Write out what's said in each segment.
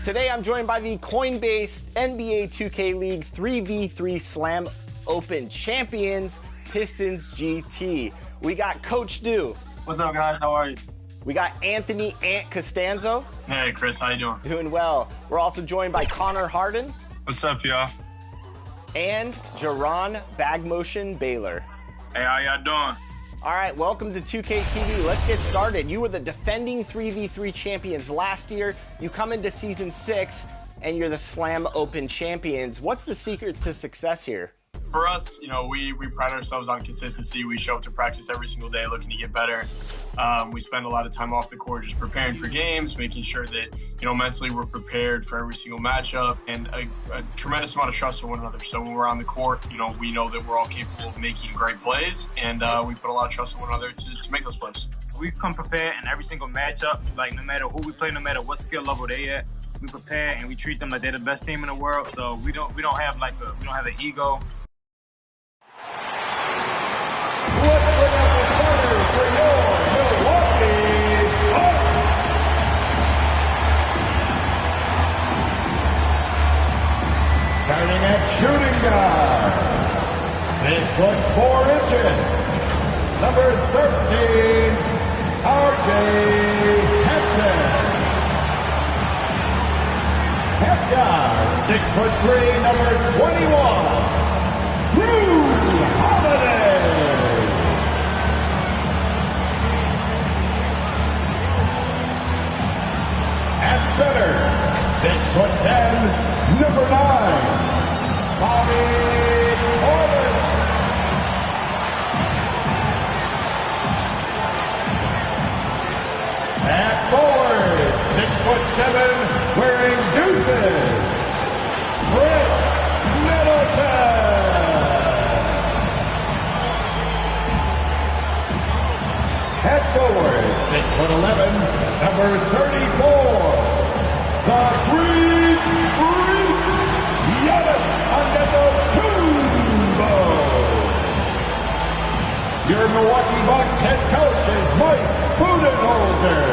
Today I'm joined by the Coinbase NBA 2K League 3v3 Slam Open champions, Pistons GT. We got Coach Dew. What's up, guys? How are you? We got Anthony Ant Costanzo. Hey, Chris. How you doing? Doing well. We're also joined by Connor Harden. What's up, y'all? And Jaron Bagmotion Baylor. Hey, how y'all doing? All right, welcome to 2K TV. Let's get started. You were the defending 3v3 champions last year. You come into Season 6, and you're the Slam Open champions. What's the secret to success here? For us, we pride ourselves on consistency. We show up to practice every single day looking to get better. We spend a lot of time off the court just preparing for games, making sure that, mentally we're prepared for every single matchup, and a tremendous amount of trust in one another. So when we're on the court, we know that we're all capable of making great plays, and we put a lot of trust in one another to make those plays. We come prepared in every single matchup, like no matter who we play, no matter what skill level they at. We prepare and we treat them like they're the best team in the world. So we don't have an ego. Let's bring out the starters for your Milwaukee Bucks. Starting at shooting guard, 6'4", number 13, R.J. Hampton. Half guard, 6'3", number 21, Drew Holiday. At center, 6'10", number 9, Bobby Portis. At forward, 6'7", wearing deuces, Chris Middleton. At forward, 6'11", number 34, the Greek Freak, Giannis Antetokounmpo. Your Milwaukee Bucks head coach is Mike Budenholzer.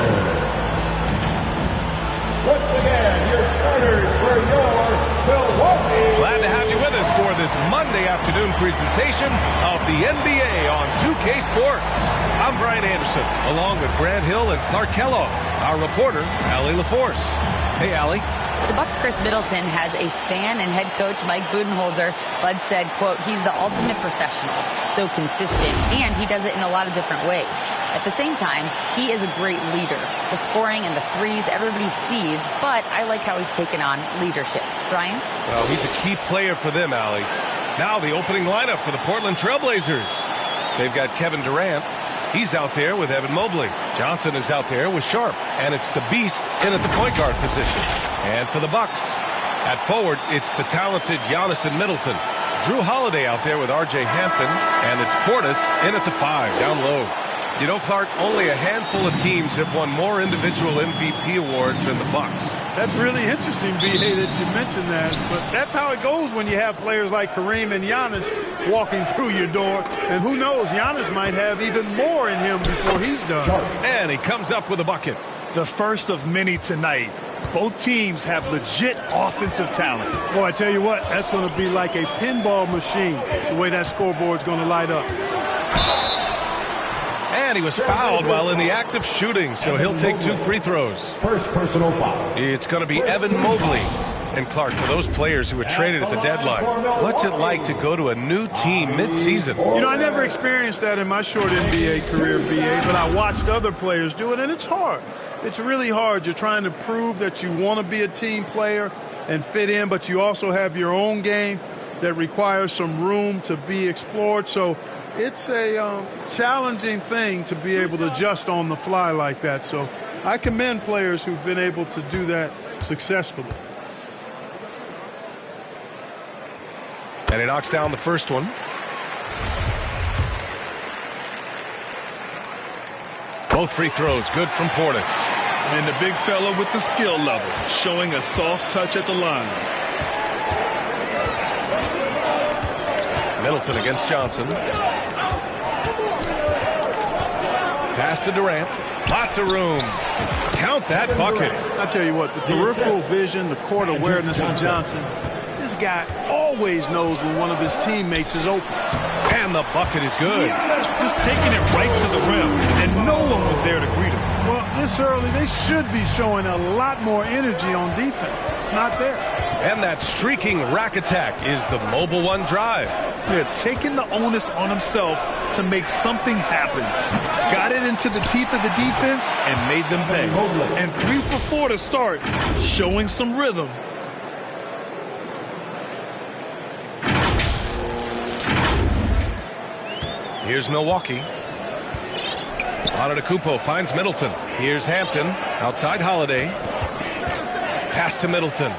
Once again, your starters for your Milwaukee. Glad to have you with us for this Monday afternoon presentation of the NBA on 2K Sports. I'm Brian Anderson, along with Grant Hill and Clark Kellogg, our reporter, Allie LaForce. Hey, Allie. The Bucks' Chris Middleton has a fan and head coach, Mike Budenholzer. Bud said, quote, he's the ultimate professional, so consistent, and he does it in a lot of different ways. At the same time, he is a great leader. The scoring and the threes everybody sees, but I like how he's taken on leadership. Brian? Well, he's a key player for them, Allie. Now the opening lineup for the Portland Trailblazers. They've got Kevin Durant. He's out there with Evan Mobley. Johnson is out there with Sharp. And it's the Beast in at the point guard position. And for the Bucks, at forward, it's the talented Giannis and Middleton. Drew Holiday out there with R.J. Hampton. And it's Portis in at the 5, down low. Clark, only a handful of teams have won more individual MVP awards than the Bucks. That's really interesting, B.A., that you mentioned that. But that's how it goes when you have players like Kareem and Giannis walking through your door. And who knows, Giannis might have even more in him before he's done. And he comes up with a bucket. The first of many tonight. Both teams have legit offensive talent. Boy, I tell you what, that's going to be like a pinball machine, the way that scoreboard's going to light up. And he was fouled while in the act of shooting, so he'll take 2 free throws. First personal foul. It's going to be Evan Mobley. And Clark, for those players who were traded at the deadline, what's it like to go to a new team mid-season? I never experienced that in my short NBA career, B.A., but I watched other players do it, and it's hard. It's really hard. You're trying to prove that you want to be a team player and fit in, but you also have your own game that requires some room to be explored. So it's a challenging thing to be able to adjust on the fly like that. So I commend players who've been able to do that successfully. And he knocks down the first one. Both free throws good from Portis. And the big fella with the skill level, showing a soft touch at the line. Middleton against Johnson. Pass to Durant. Lots of room. Count that bucket. I tell you what, the peripheral vision, the court awareness of Johnson, this guy always knows when one of his teammates is open. And the bucket is good. Just taking it right to the rim, and no one was there to greet him. Well, this early, they should be showing a lot more energy on defense. It's not there. And that streaking rack attack is the Mobile One drive. Yeah, taking the onus on himself to make something happen. Got it into the teeth of the defense and made them pay. And 3 for 4 to start, showing some rhythm. Here's Milwaukee. Antetokounmpo finds Middleton. Here's Hampton. Outside Holiday. Pass to Middleton.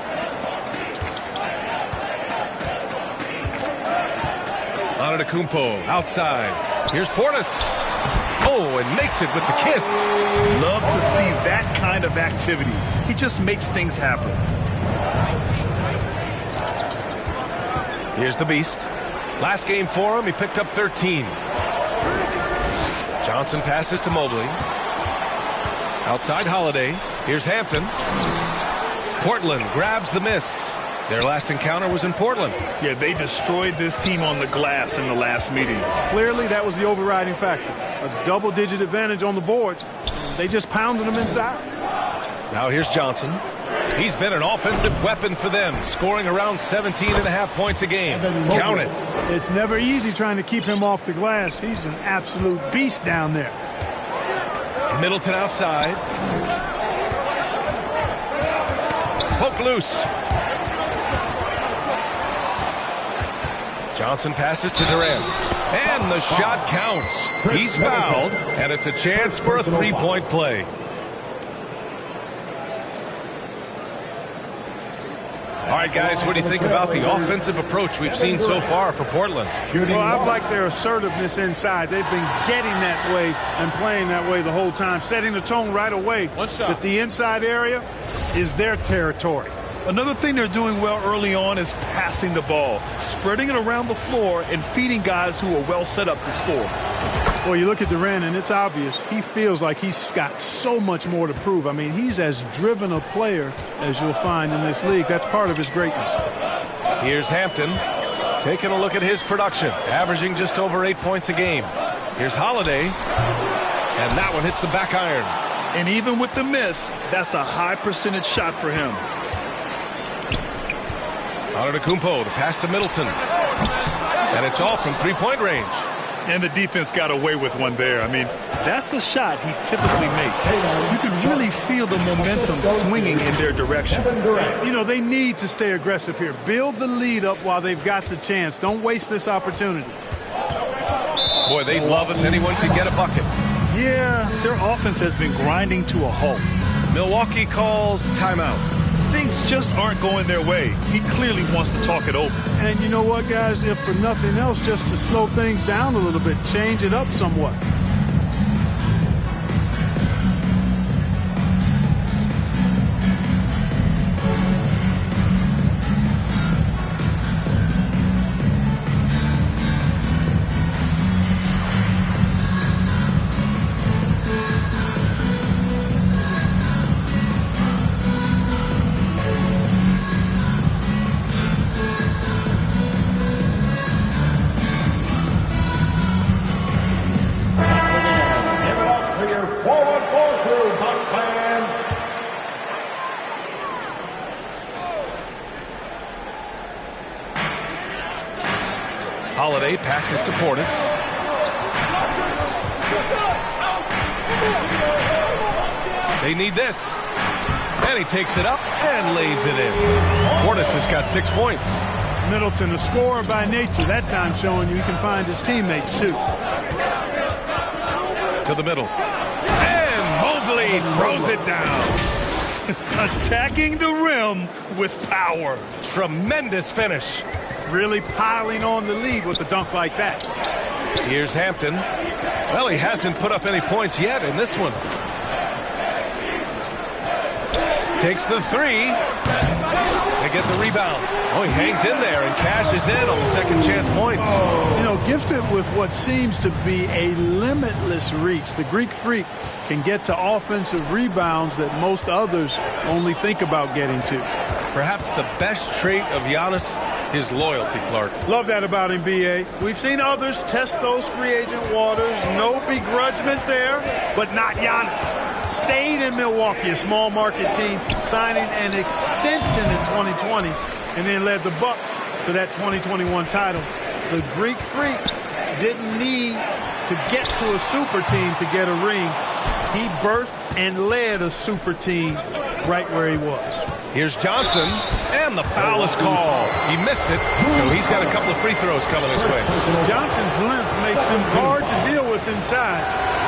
Antetokounmpo outside. Here's Portis. Oh, and makes it with the kiss. Love to see that kind of activity. He just makes things happen. Here's the Beast. Last game for him, he picked up 13. Johnson passes to Mobley. Outside Holiday. Here's Hampton. Portland grabs the miss. Their last encounter was in Portland. Yeah, they destroyed this team on the glass in the last meeting. Clearly, that was the overriding factor. A double-digit advantage on the boards. They just pounded them inside. Now here's Johnson. He's been an offensive weapon for them, scoring around 17.5 points a game. Count it. It's never easy trying to keep him off the glass. He's an absolute beast down there. Middleton outside. Poke loose. Johnson passes to Durant. And the shot counts. He's fouled, and it's a chance for a three-point play. All right, guys, what do you think about the offensive approach we've seen so far for Portland? Well, I've liked their assertiveness inside. They've been getting that way and playing that way the whole time, setting the tone right away that the inside area is their territory. Another thing they're doing well early on is passing the ball, spreading it around the floor and feeding guys who are well set up to score. Well, you look at Durant, and it's obvious. He feels like he's got so much more to prove. I mean, he's as driven a player as you'll find in this league. That's part of his greatness. Here's Hampton taking a look at his production, averaging just over 8 points a game. Here's Holiday, and that one hits the back iron. And even with the miss, that's a high percentage shot for him. Antetokounmpo, the pass to Middleton. And it's off from three-point range. And the defense got away with one there. I mean, that's a shot he typically makes. You can really feel the momentum swinging in their direction. You know, they need to stay aggressive here. Build the lead up while they've got the chance. Don't waste this opportunity. Boy, they'd love if anyone could get a bucket. Yeah, their offense has been grinding to a halt. Milwaukee calls timeout. Things just aren't going their way. He clearly wants to talk it over. And you know what, guys? If for nothing else, just to slow things down a little bit, change it up somewhat. Holiday passes to Portis. They need this. And he takes it up and lays it in. Portis has got 6 points. Middleton, a scorer by nature, that time showing you he can find his teammates too. To the middle. And Mobley throws it down. Attacking the rim with power. Tremendous finish. Really piling on the lead with a dunk like that. Here's Hampton. Well, he hasn't put up any points yet in this one. Takes the three. They get the rebound. Oh, he hangs in there and cashes in on the second chance points. You know, gifted with what seems to be a limitless reach, the Greek Freak can get to offensive rebounds that most others only think about getting to. Perhaps the best trait of Giannis, his loyalty, Clark. Love that about him, B.A. We've seen others test those free agent waters. No begrudgment there, but not Giannis. Stayed in Milwaukee, a small market team, signing an extension in 2020, and then led the Bucks to that 2021 title. The Greek Freak didn't need to get to a super team to get a ring. He birthed and led a super team right where he was. Here's Johnson, and the foul is called. He missed it, so he's got a couple of free throws coming his way. Johnson's length makes him hard to deal with inside,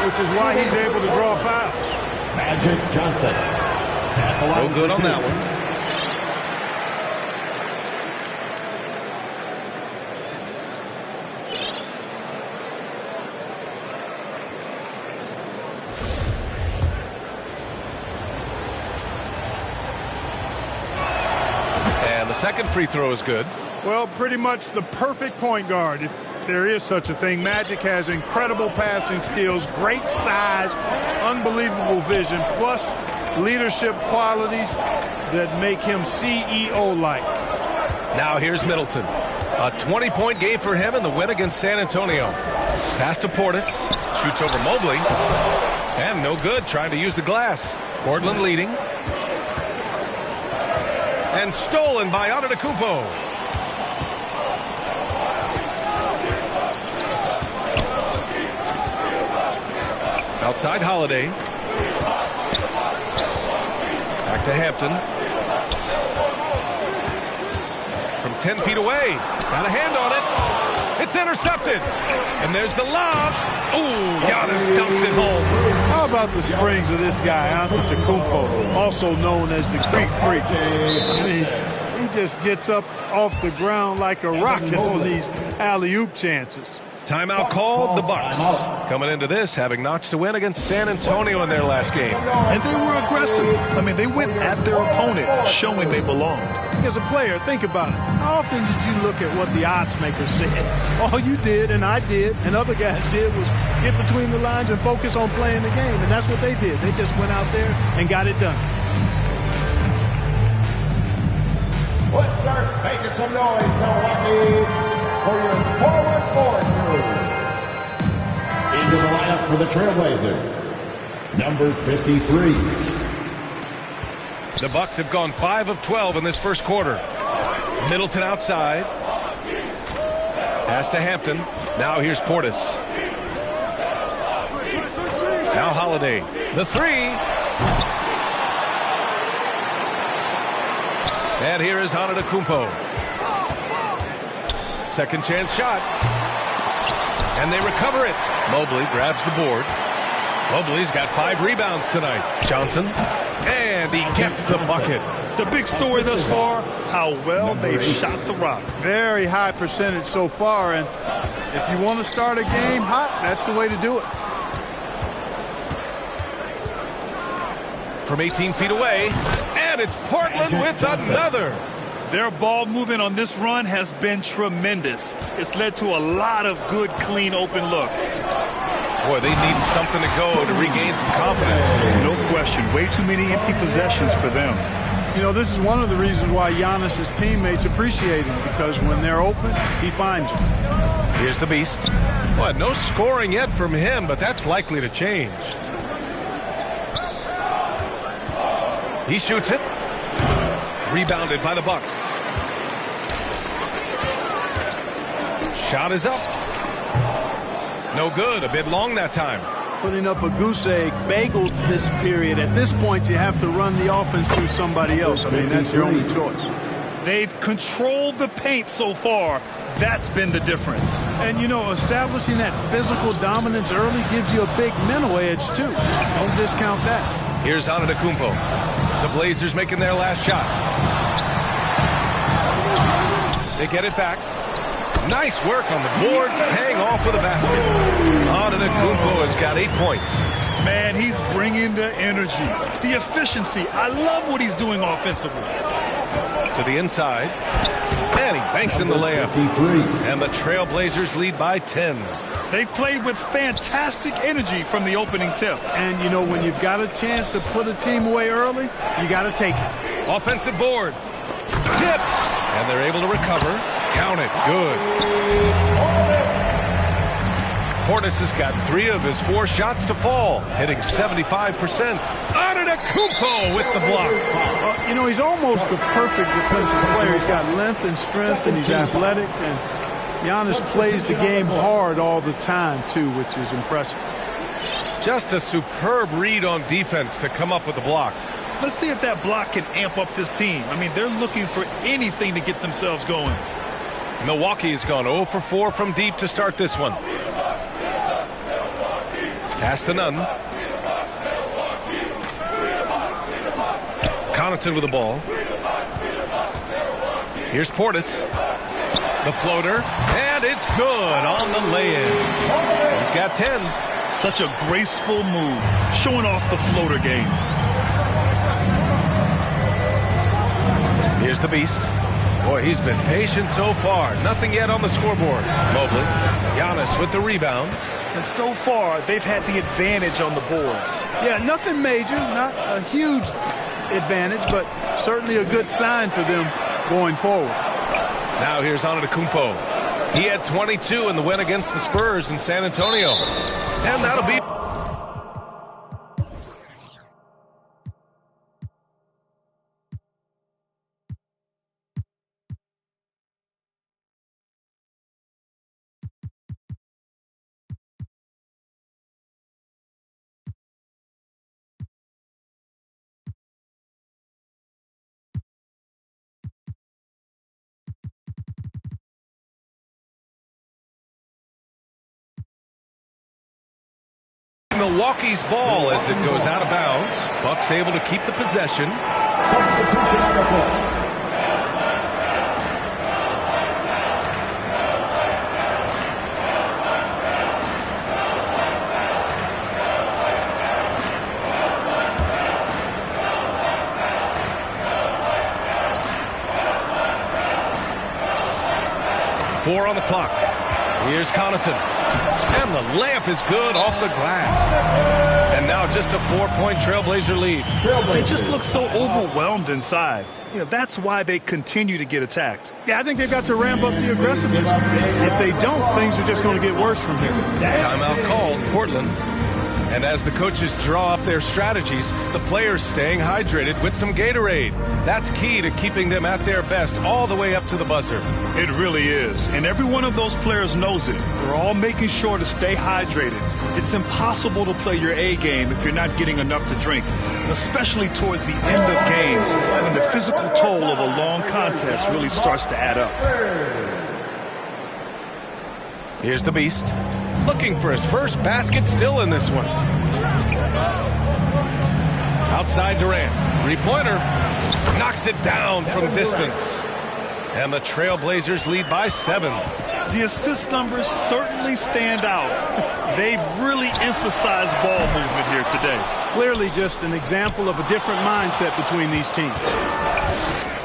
which is why he's able to draw fouls. Magic Johnson. No good on that one. Second free throw is good. Well, pretty much the perfect point guard, if there is such a thing. Magic has incredible passing skills, great size, unbelievable vision, plus leadership qualities that make him CEO-like. Now here's Middleton. A 20-point game for him in the win against San Antonio. Pass to Portis. Shoots over Mobley. And no good, trying to use the glass. Portland leading. And stolen by Antetokounmpo. Outside Holiday. Back to Hampton. From 10 feet away. Got a hand on it. It's intercepted. And there's the lob. Ooh, Giannis dunks it home. How about the springs of this guy, Antetokounmpo, also known as the Greek Freak? I mean, he just gets up off the ground like a rocket on these alley-oop chances. Timeout called. The Bucks coming into this having notched a win against San Antonio in their last game. And they were aggressive. I mean, they went at their opponent, showing they belonged. As a player, think about it. How often did you look at what the odds makers said? All you did, and I did, and other guys did, was get between the lines and focus on playing the game. And that's what they did. They just went out there and got it done. Let's start making some noise, Milwaukee, for your forward crew. Into the lineup for the Trailblazers, number 53. The Bucks have gone 5 of 12 in this first quarter. Middleton outside. Pass to Hampton. Now here's Portis. Now Holiday. The three. And here is Antetokounmpo. Second chance shot. And they recover it. Mobley grabs the board. Mobley's got 5 rebounds tonight. Johnson. And he gets the bucket. The big story thus far, how well they've shot the rock. Very high percentage so far, and if you want to start a game hot, that's the way to do it. From 18 feet away, and it's Portland with another. Their ball movement on this run has been tremendous. It's led to a lot of good, clean, open looks. Boy, they need something to go to regain some confidence. No question. Way too many empty possessions for them. You know, this is one of the reasons why Giannis' teammates appreciate him, because when they're open, he finds them. Here's the Beast. Well, no scoring yet from him, but that's likely to change. He shoots it. Rebounded by the Bucks. Shot is up. No good. A bit long that time. Putting up a goose egg, bageled this period. At this point, you have to run the offense through somebody else. I mean, that's your only choice. They've controlled the paint so far. That's been the difference. And, you know, establishing that physical dominance early gives you a big mental edge, too. Don't discount that. Here's Antetokounmpo. The Blazers making their last shot. They get it back. Nice work on the boards, paying off with a basket. Antetokounmpo has got 8 points. Man, he's bringing the energy, the efficiency. I love what he's doing offensively. To the inside. And he banks in the layup. And the Trailblazers lead by 10. They've played with fantastic energy from the opening tip. And, you know, when you've got a chance to put a team away early, you got to take it. Offensive board. Tipped. And they're able to recover. Count it. Good. Portis has got 3 of his 4 shots to fall, hitting 75%. Antetokounmpo with the block. You know, he's almost the perfect defensive player. He's got length and strength, and he's athletic. And Giannis plays the game hard all the time, too, which is impressive. Just a superb read on defense to come up with the block. Let's see if that block can amp up this team. I mean, they're looking for anything to get themselves going. Milwaukee has gone 0 for 4 from deep to start this one. Pass to none. Connaughton with the ball. Here's Portis. The floater. And it's good on the lay-in. He's got 10. Such a graceful move, showing off the floater game. Here's the beast. Boy, he's been patient so far. Nothing yet on the scoreboard. Mobley. Giannis with the rebound. And so far, they've had the advantage on the boards. Yeah, nothing major, not a huge advantage, but certainly a good sign for them going forward. Now here's Antetokounmpo. He had 22 in the win against the Spurs in San Antonio. And that'll be... Milwaukee's ball as it goes out of bounds. Bucks able to keep the possession. Substitution on the court. Four on the clock. Here's Connaughton. And the layup is good off the glass. And now just a 4-point Trailblazer lead. They just look so overwhelmed inside. You know, that's why they continue to get attacked. Yeah, I think they've got to ramp up the aggressiveness. If they don't, things are just going to get worse from here. Timeout called, Portland. And as the coaches draw up their strategies, the players staying hydrated with some Gatorade. That's key to keeping them at their best all the way up to the buzzer. It really is. And every one of those players knows it. They're all making sure to stay hydrated. It's impossible to play your A game if you're not getting enough to drink, especially towards the end of games when the physical toll of a long contest really starts to add up. Here's the beast. Looking for his first basket still in this one. Outside Durant. Three-pointer. Knocks it down from distance. And the Trailblazers lead by 7. The assist numbers certainly stand out. They've really emphasized ball movement here today. Clearly just an example of a different mindset between these teams.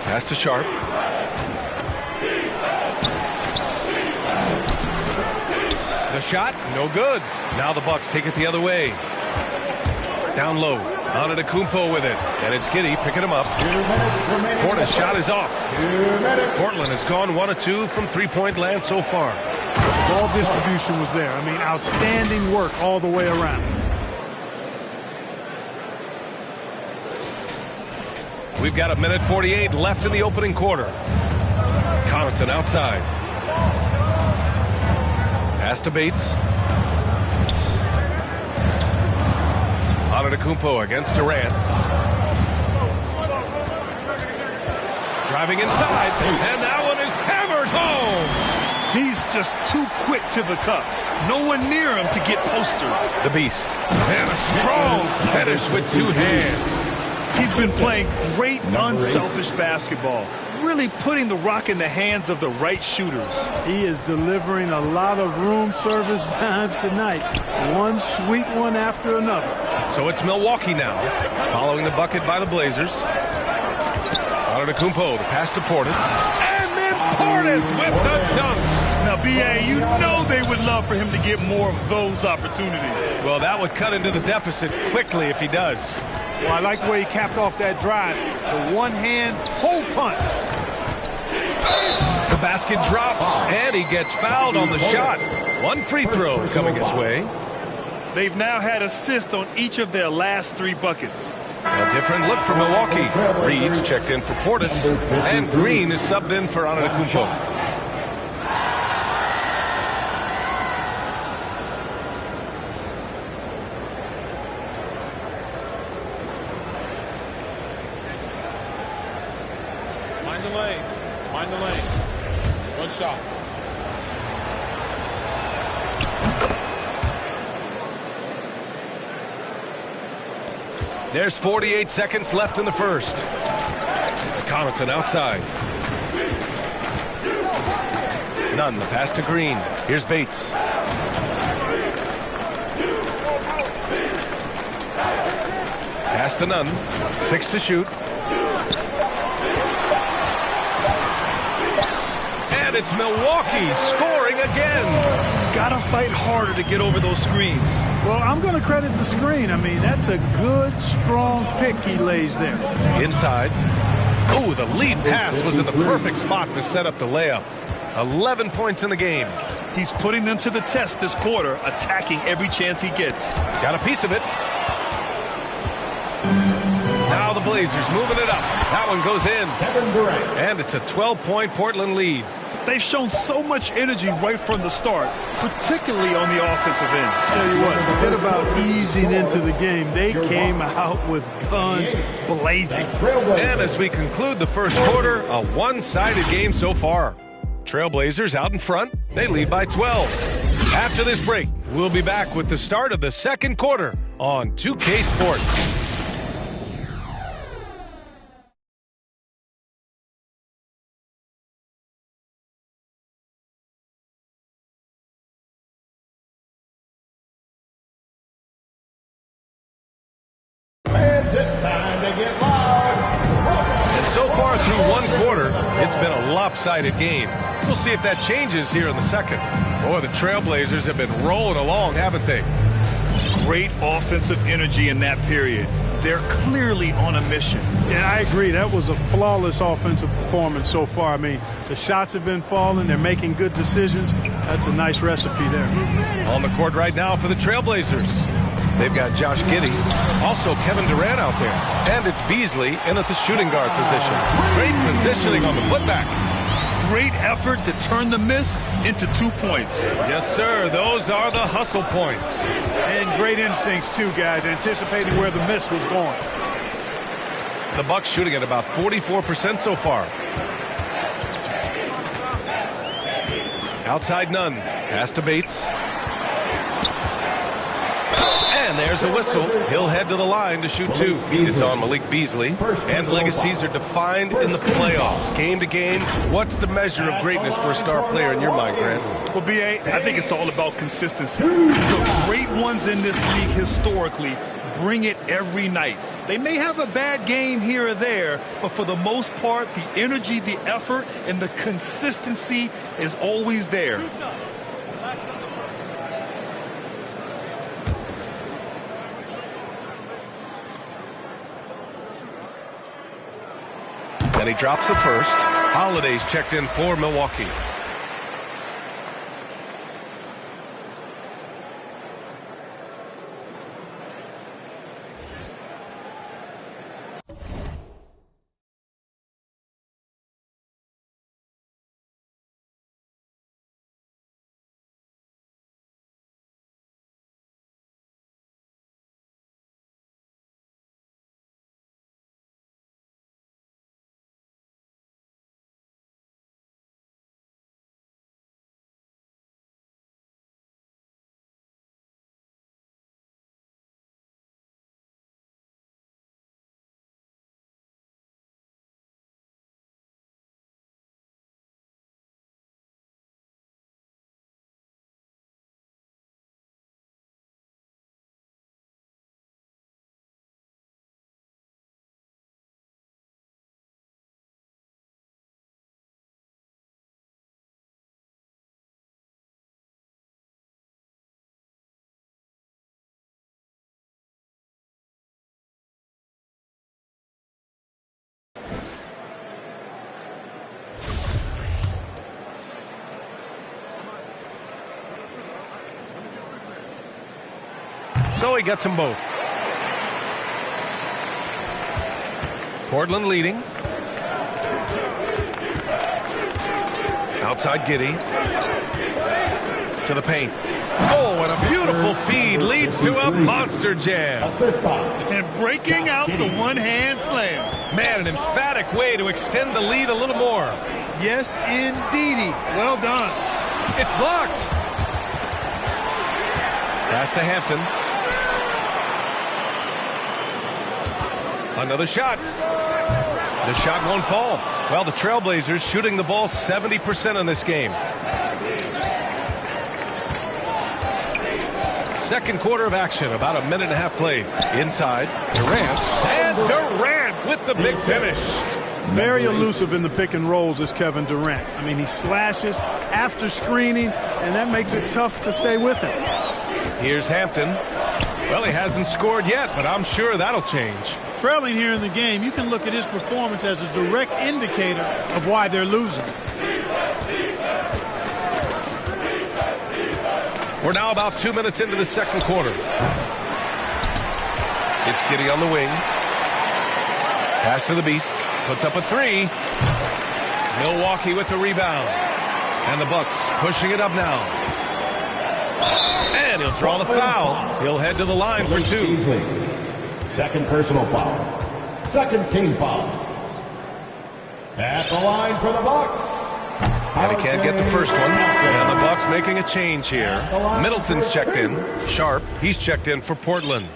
Pass to Sharp. The shot, no good. Now the Bucks take it the other way. Down low. Antetokounmpo with it. And it's Giddey picking him up. Portis' shot is off. Portland has gone 1 of 2 from three-point land so far. Ball distribution was there. I mean, outstanding work all the way around. We've got 1:48 left in the opening quarter. Connaughton outside. Pass to Bates. Antetokounmpo against Durant. Driving inside, and that one is hammered home. He's just too quick to the cup. No one near him to get postered. The beast. And a strong finish with 2 hands. He's been playing great, unselfish basketball. really putting the rock in the hands of the right shooters. He is delivering a lot of room service dimes tonight. One sweet one after another. So it's Milwaukee now, following the bucket by the Blazers. Antetokounmpo, the pass to Portis. And then Portis with the dunk. Now, B.A., you know they would love for him to get more of those opportunities. Well, that would cut into the deficit quickly if he does. Well, I like the way he capped off that drive. The one-hand hole punch. The basket drops, and he gets fouled on the shot. One free throw coming his way. They've now had assists on each of their last 3 buckets. A different look for Milwaukee. Reeves checked in for Portis, and Green is subbed in for Antetokounmpo. Mind the lane. One shot. There's 48 seconds left in the first. Connaughton outside. Nunn, the pass to Green. Here's Bates. Pass to Nunn. 6 to shoot. And it's Milwaukee scoring again. Gotta fight harder to get over those screens. Well, I'm going to credit the screen. I mean, that's a good, strong pick he lays there. Inside. Oh, the lead pass was in the perfect spot to set up the layup. 11 points in the game. He's putting them to the test this quarter, attacking every chance he gets. Got a piece of it. Now the Blazers moving it up. That one goes in. And it's a 12-point Portland lead. They've shown so much energy right from the start, particularly on the offensive end. Tell you what, forget about easing into the game. They came out with guns blazing. And as we conclude the first quarter, a one-sided game so far. Trailblazers out in front. They lead by 12. After this break, we'll be back with the start of the second quarter on 2K Sports. It's time to get loud. And so far through one quarter, it's been a lopsided game. We'll see if that changes here in the second. Boy, the Trailblazers have been rolling along, haven't they? Great offensive energy in that period. They're clearly on a mission. Yeah, I agree. That was a flawless offensive performance so far. I mean, the shots have been falling. They're making good decisions. That's a nice recipe there. On the court right now for the Trailblazers. They've got Josh Giddey, also Kevin Durant out there. And it's Beasley in at the shooting guard position. Great positioning on the putback. Great effort to turn the miss into 2 points. Yes, sir. Those are the hustle points. And great instincts, too, guys, anticipating where the miss was going. The Bucks shooting at about 44% so far. Outside Nunn. Pass to Bates. And there's a whistle. He'll head to the line to shoot 2. It's on Malik Beasley. And legacies are defined in the playoffs. Game to game, what's the measure of greatness for a star player in your mind, Grant? Well, B.A., I think it's all about consistency. The great ones in this league historically bring it every night. They may have a bad game here or there, but for the most part, the energy, the effort, and the consistency is always there. And he drops the first. Holiday's checked in for Milwaukee. So he gets them both. Portland leading. Outside Giddey. To the paint. Oh, and a beautiful feed leads to a monster jam. And breaking out the one-hand slam. Man, an emphatic way to extend the lead a little more. Yes, indeedy. Well done. It's blocked. Pass to Hampton. Another shot. The shot won't fall. Well, the Trailblazers shooting the ball 70% in this game. Second quarter of action, about a minute and a half played. Inside, Durant, and Durant with the big finish. Very elusive in the pick and rolls is Kevin Durant. I mean, he slashes after screening, and that makes it tough to stay with him. Here's Hampton. Well, he hasn't scored yet, but I'm sure that'll change. Trailing here in the game, you can look at his performance as a direct indicator of why they're losing. We're now about 2 minutes into the second quarter. It's Giddey on the wing. Pass to the Beast. Puts up a three. Milwaukee with the rebound. And the Bucks pushing it up now. And he'll draw the foul. He'll head to the line for two. Second personal foul. Second team foul. At the line for the Bucks. And he can't get the first one. And the Bucks making a change here. Middleton's checked in. Sharp, he's checked in for Portland.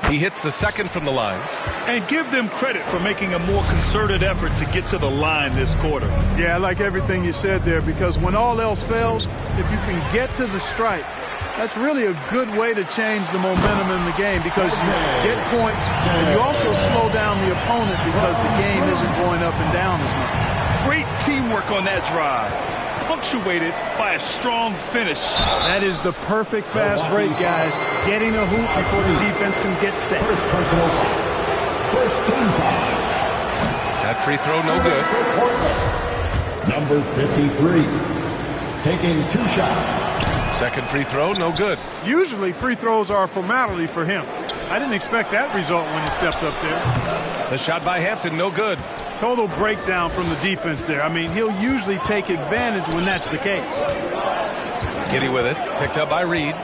He hits the second from the line. And give them credit for making a more concerted effort to get to the line this quarter. Yeah, I like everything you said there, because when all else fails, if you can get to the stripe, that's really a good way to change the momentum in the game, because you get points and you also slow down the opponent because the game isn't going up and down as much. Great teamwork on that drive, punctuated by a strong finish. That is the perfect fast break, guys. Getting a hoop before the defense can get set. First team foul. That free throw no good. Number 53. Taking two shots. Second free throw, no good. Usually free throws are a formality for him. I didn't expect that result when he stepped up there. The shot by Hampton, no good. Total breakdown from the defense there. I mean, he'll usually take advantage when that's the case. Giddey with it, picked up by Reed.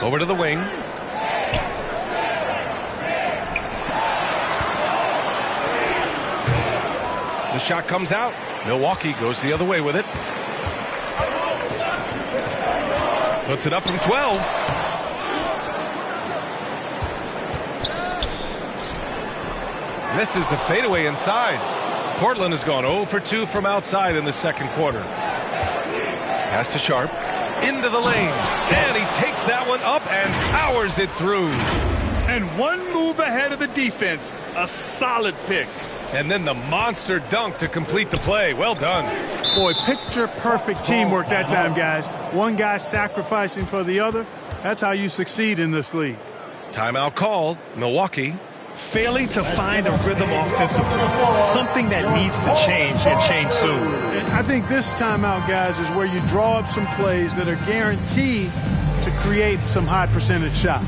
Over to the wing. The shot comes out. Milwaukee goes the other way with it. Puts it up from 12. Misses the fadeaway inside. Portland has gone 0 for 2 from outside in the second quarter. Pass to Sharp. Into the lane. And he takes that one up and powers it through. And one move ahead of the defense. A solid pick. And then the monster dunk to complete the play. Well done. Boy, picture perfect teamwork that time, guys. One guy sacrificing for the other. That's how you succeed in this league. Timeout called. Milwaukee. Failing to find a rhythm offensively. Something that needs to change, and change soon. I think this timeout, guys, is where you draw up some plays that are guaranteed to create some high percentage shots.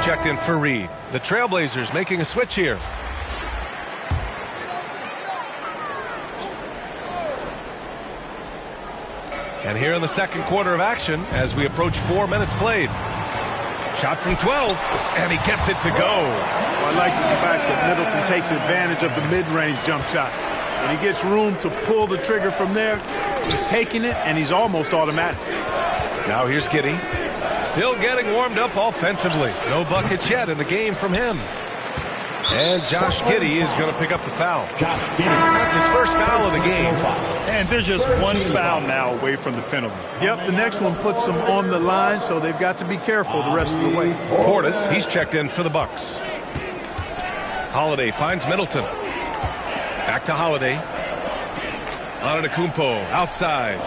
Checked in for Reed. The Trailblazers making a switch here. And here in the second quarter of action, as we approach 4 minutes played. Shot from 12, and he gets it to go. I like the fact that Middleton takes advantage of the mid-range jump shot. When he gets room to pull the trigger from there, he's taking it, and he's almost automatic. Now here's Giddey. Still getting warmed up offensively. No buckets yet in the game from him. And Josh Giddey is going to pick up the foul. That's his first foul of the game. And there's just one foul now away from the penalty. Yep, the next one puts them on the line, so they've got to be careful the rest of the way. Portis, he's checked in for the Bucks. Holiday finds Middleton. Back to Holiday. Antetokounmpo outside.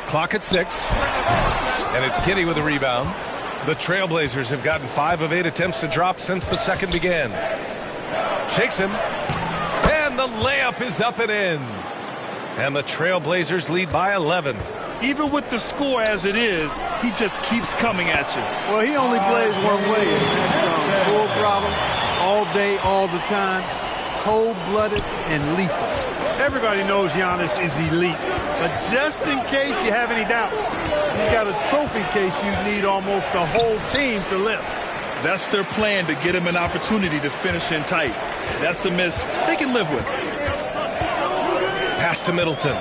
Clock at 6. And it's Giddey with a rebound. The Trailblazers have gotten 5 of 8 attempts to drop since the second began. Shakes him. And the layup is up and in. And the Trailblazers lead by 11. Even with the score as it is, he just keeps coming at you. Well, he only plays one way. It's full throttle, all day, all the time, cold-blooded and lethal. Everybody knows Giannis is elite, but just in case you have any doubts, he's got a trophy case you need almost the whole team to lift. That's their plan, to get him an opportunity to finish in tight. That's a miss they can live with. Pass to Middleton.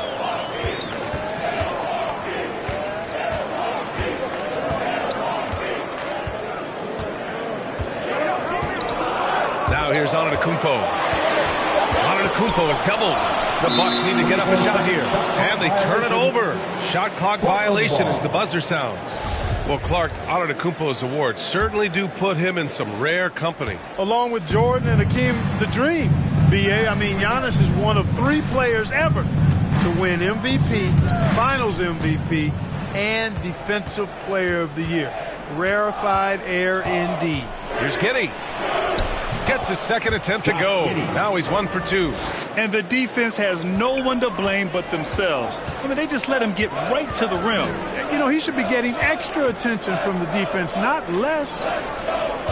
Now here's Antetokounmpo. Antetokounmpo is doubled. The Bucks need to get up a shot here. And they turn it over. Shot clock violation as the buzzer sounds. Well, Clark, Antetokounmpo's awards certainly do put him in some rare company. Along with Jordan and Hakeem the Dream, B.A., I mean, Giannis is one of 3 players ever to win MVP, Finals MVP, and Defensive Player of the Year. Rarefied air indeed. Here's Giddey. Gets his second attempt to go. Now he's 1 for 2. And the defense has no one to blame but themselves. I mean, they just let him get right to the rim. You know, he should be getting extra attention from the defense, not less.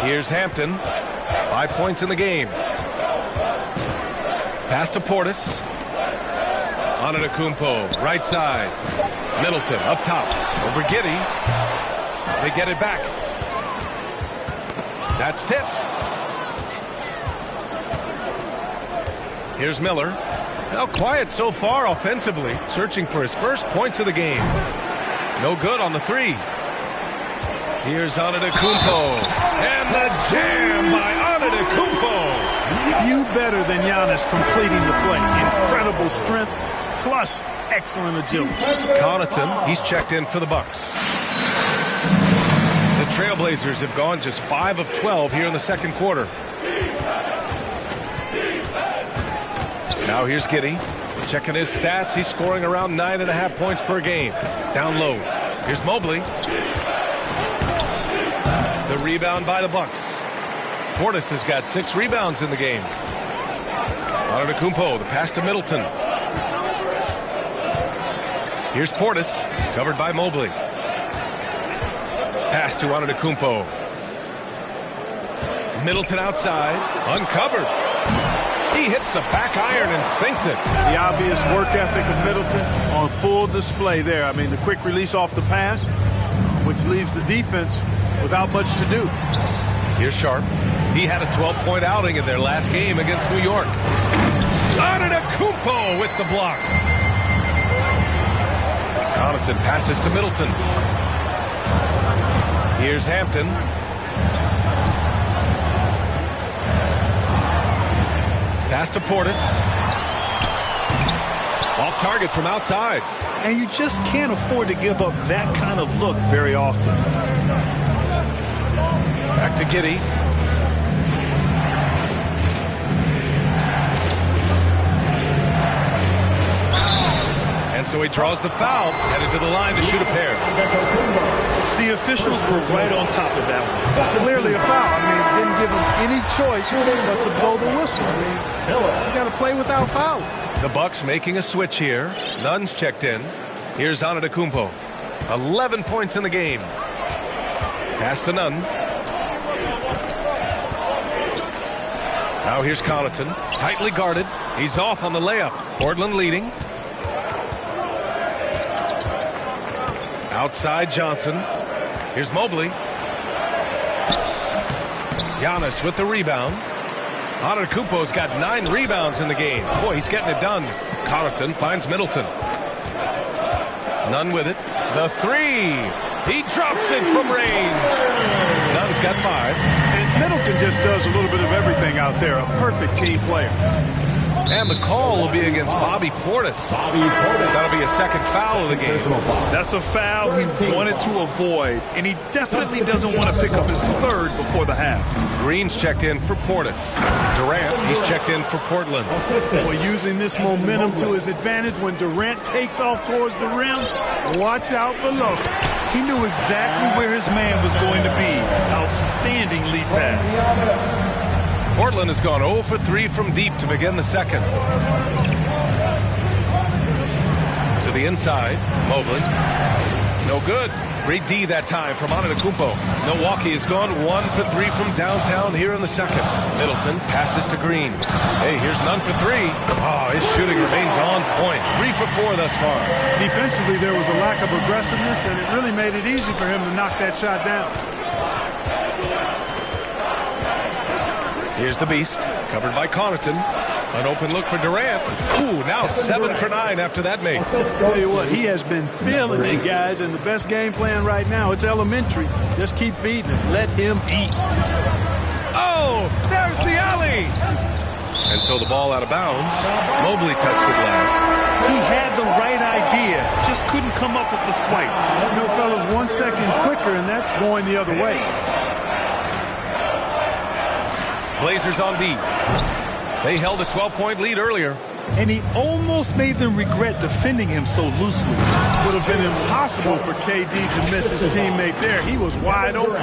Here's Hampton. 5 points in the game. Pass to Portis. Antetokounmpo, right side. Middleton up top. Over Giddey. They get it back. That's tipped. Here's Miller. Now quiet so far offensively, searching for his first points of the game. No good on the 3. Here's Antetokounmpo. And the jam by Antetokounmpo. Few better than Giannis completing the play. Incredible strength, plus excellent agility. Connaughton, he's checked in for the Bucks. The Trailblazers have gone just 5 of 12 here in the second quarter. Now here's Giddey. Checking his stats. He's scoring around 9.5 points per game. Down low. Here's Mobley. The rebound by the Bucks. Portis has got 6 rebounds in the game. Antetokounmpo, the pass to Middleton. Here's Portis, covered by Mobley. Pass to Antetokounmpo. Middleton outside, uncovered. He hits the back iron and sinks it. The obvious work ethic of Middleton on full display there. I mean, the quick release off the pass, which leaves the defense without much to do. Here's Sharp. He had a 12-point outing in their last game against New York. Antetokounmpo with the block. Connaughton passes to Middleton. Here's Hampton. Pass to Portis. Off target from outside. And you just can't afford to give up that kind of look very often. Back to Giddey. And so he draws the foul, headed to the line to shoot a pair. The officials were right on top of that one. Clearly a foul. I mean, didn't give him any choice but to blow the whistle. I mean, you got to play without foul. The Bucks making a switch here. Nunn's checked in. Here's Antetokounmpo. 11 points in the game. Pass to Nunn. Now here's Connaughton. Tightly guarded. He's off on the layup. Portland leading. Outside Johnson. Here's Mobley. Giannis with the rebound. Antetokounmpo's got 9 rebounds in the game. Boy, he's getting it done. Connaughton finds Middleton. Nunn with it. The 3. He drops it from range. Nunn's got 5. And Middleton just does a little bit of everything out there. A perfect team player. And the call will be against Bobby Portis. That'll be a second foul of the game. That's a foul he wanted to avoid, and he definitely doesn't want to pick up his 3rd before the half. Green's checked in for Portis. Durant, he's checked in for Portland. Well, using this momentum to his advantage when Durant takes off towards the rim, watch out below. He knew exactly where his man was going to be. Outstanding lead pass. Portland has gone 0 for 3 from deep to begin the second. To the inside, Mobley. No good. Great D that time from Antetokounmpo. Milwaukee has gone 1 for 3 from downtown here in the second. Middleton passes to Green. Hey, here's none for 3. Oh, his shooting remains on point. 3 for 4 thus far. Defensively, there was a lack of aggressiveness, and it really made it easy for him to knock that shot down. Here's the Beast, covered by Connaughton. An open look for Durant. Ooh, now 7 for 9 after that make. Tell you what, he has been feeling it, guys, and the best game plan right now, it's elementary. Just keep feeding him. Let him eat. Oh, there's the alley. And so the ball out of bounds. Mobley touched it last. He had the right idea, just couldn't come up with the swipe. You know, fellas, 1 second quicker, and that's going the other way. Blazers on D. They held a 12-point lead earlier. And he almost made them regret defending him so loosely. Would have been impossible for KD to miss his teammate there. He was wide open.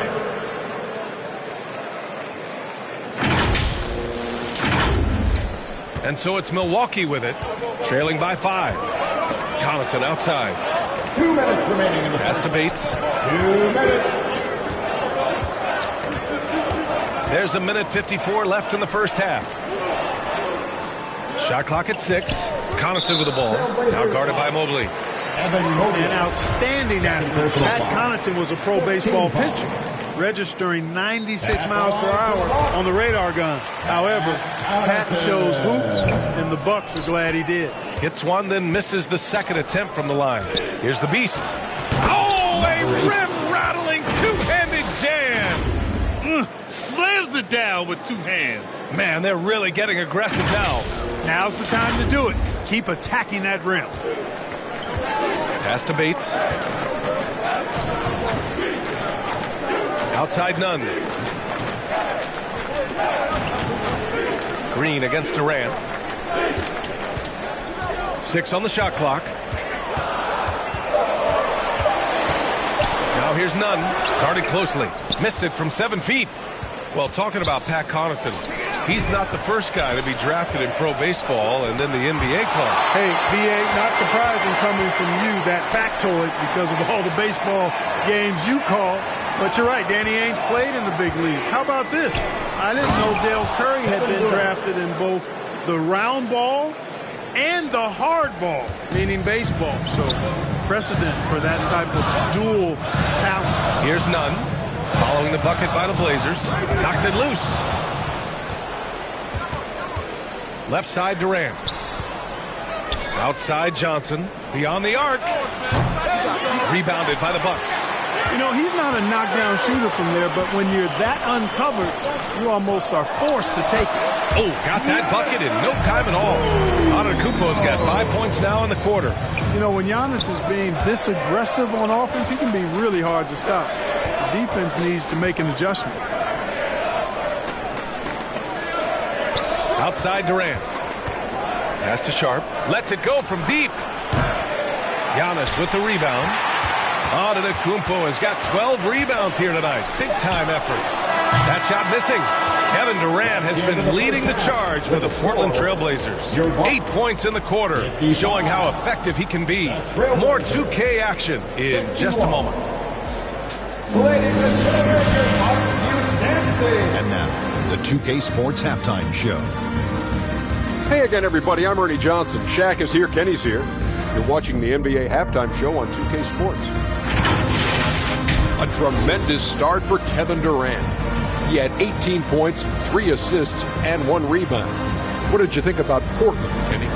And so it's Milwaukee with it, trailing by 5. Connaughton outside. 2 minutes remaining in the pass to Bates. 2 minutes. There's a minute 54 left in the first half. Shot clock at 6. Connaughton with the ball. Now guarded by Mobley. An outstanding athlete. Pat Connaughton was a pro baseball pitcher, registering 96 miles per hour on the radar gun. However, Pat chose hoops, and the Bucks are glad he did. Hits one, then misses the second attempt from the line. Here's the Beast. Oh, a rim-rattling two-handed jam. Slams it down with 2 hands. Man, they're really getting aggressive now. Now's the time to do it. Keep attacking that rim. Pass to Bates. Outside Nunn. Green against Durant. 6 on the shot clock. Now here's Nunn. Guarded closely. Missed it from 7 feet. Well, talking about Pat Connaughton, he's not the first guy to be drafted in pro baseball and then the NBA call. Hey, B.A., not surprising coming from you, that factoid, because of all the baseball games you call. But you're right, Danny Ainge played in the big leagues. How about this? I didn't know Dale Curry had been drafted in both the round ball and the hard ball, meaning baseball. So precedent for that type of dual talent. Here's Nunn. Following the bucket by the Blazers. Knocks it loose. Left side Durant. Outside Johnson. Beyond the arc. Rebounded by the Bucks. You know, he's not a knockdown shooter from there, but when you're that uncovered, you almost are forced to take it. Oh, got that bucket in no time at all. Antetokounmpo's got 5 points now in the quarter. You know, when Giannis is being this aggressive on offense, he can be really hard to stop. The defense needs to make an adjustment. Outside Durant. Pass to Sharp. Lets it go from deep. Giannis with the rebound. Antetokounmpo has got 12 rebounds here tonight. Big time effort. That shot missing. Kevin Durant has been leading the charge for the Portland Trailblazers. 8 points in the quarter, showing how effective he can be. More 2K action in just a moment. Ladies and gentlemen, and now, the 2K Sports Halftime Show. Hey again, everybody. I'm Ernie Johnson. Shaq is here. Kenny's here. You're watching the NBA Halftime Show on 2K Sports. A tremendous start for Kevin Durant. He had 18 points, 3 assists, and 1 rebound. What did you think about Portland, Kenny?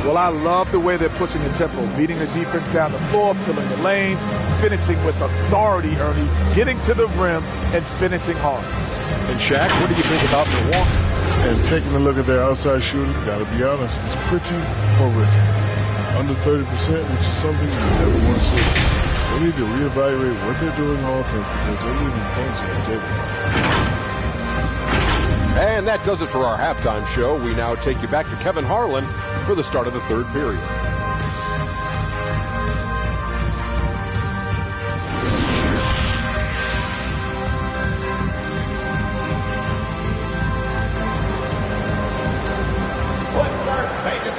Well, I love the way they're pushing the tempo, beating the defense down the floor, filling the lanes, finishing with authority, Ernie, getting to the rim, and finishing hard. And Shaq, what do you think about Milwaukee? And taking a look at their outside shooting, got to be honest, it's pretty horrific. Under 30%, which is something you never want to see. They need to reevaluate what they're doing on offense because they're leaving points on the table. And that does it for our halftime show. We now take you back to Kevin Harlan for the start of the third period.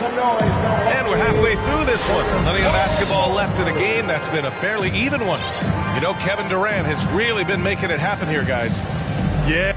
And we're halfway through this one. Plenty of basketball left in the game. That's been a fairly even one. You know, Kevin Durant has really been making it happen here, guys. Yeah.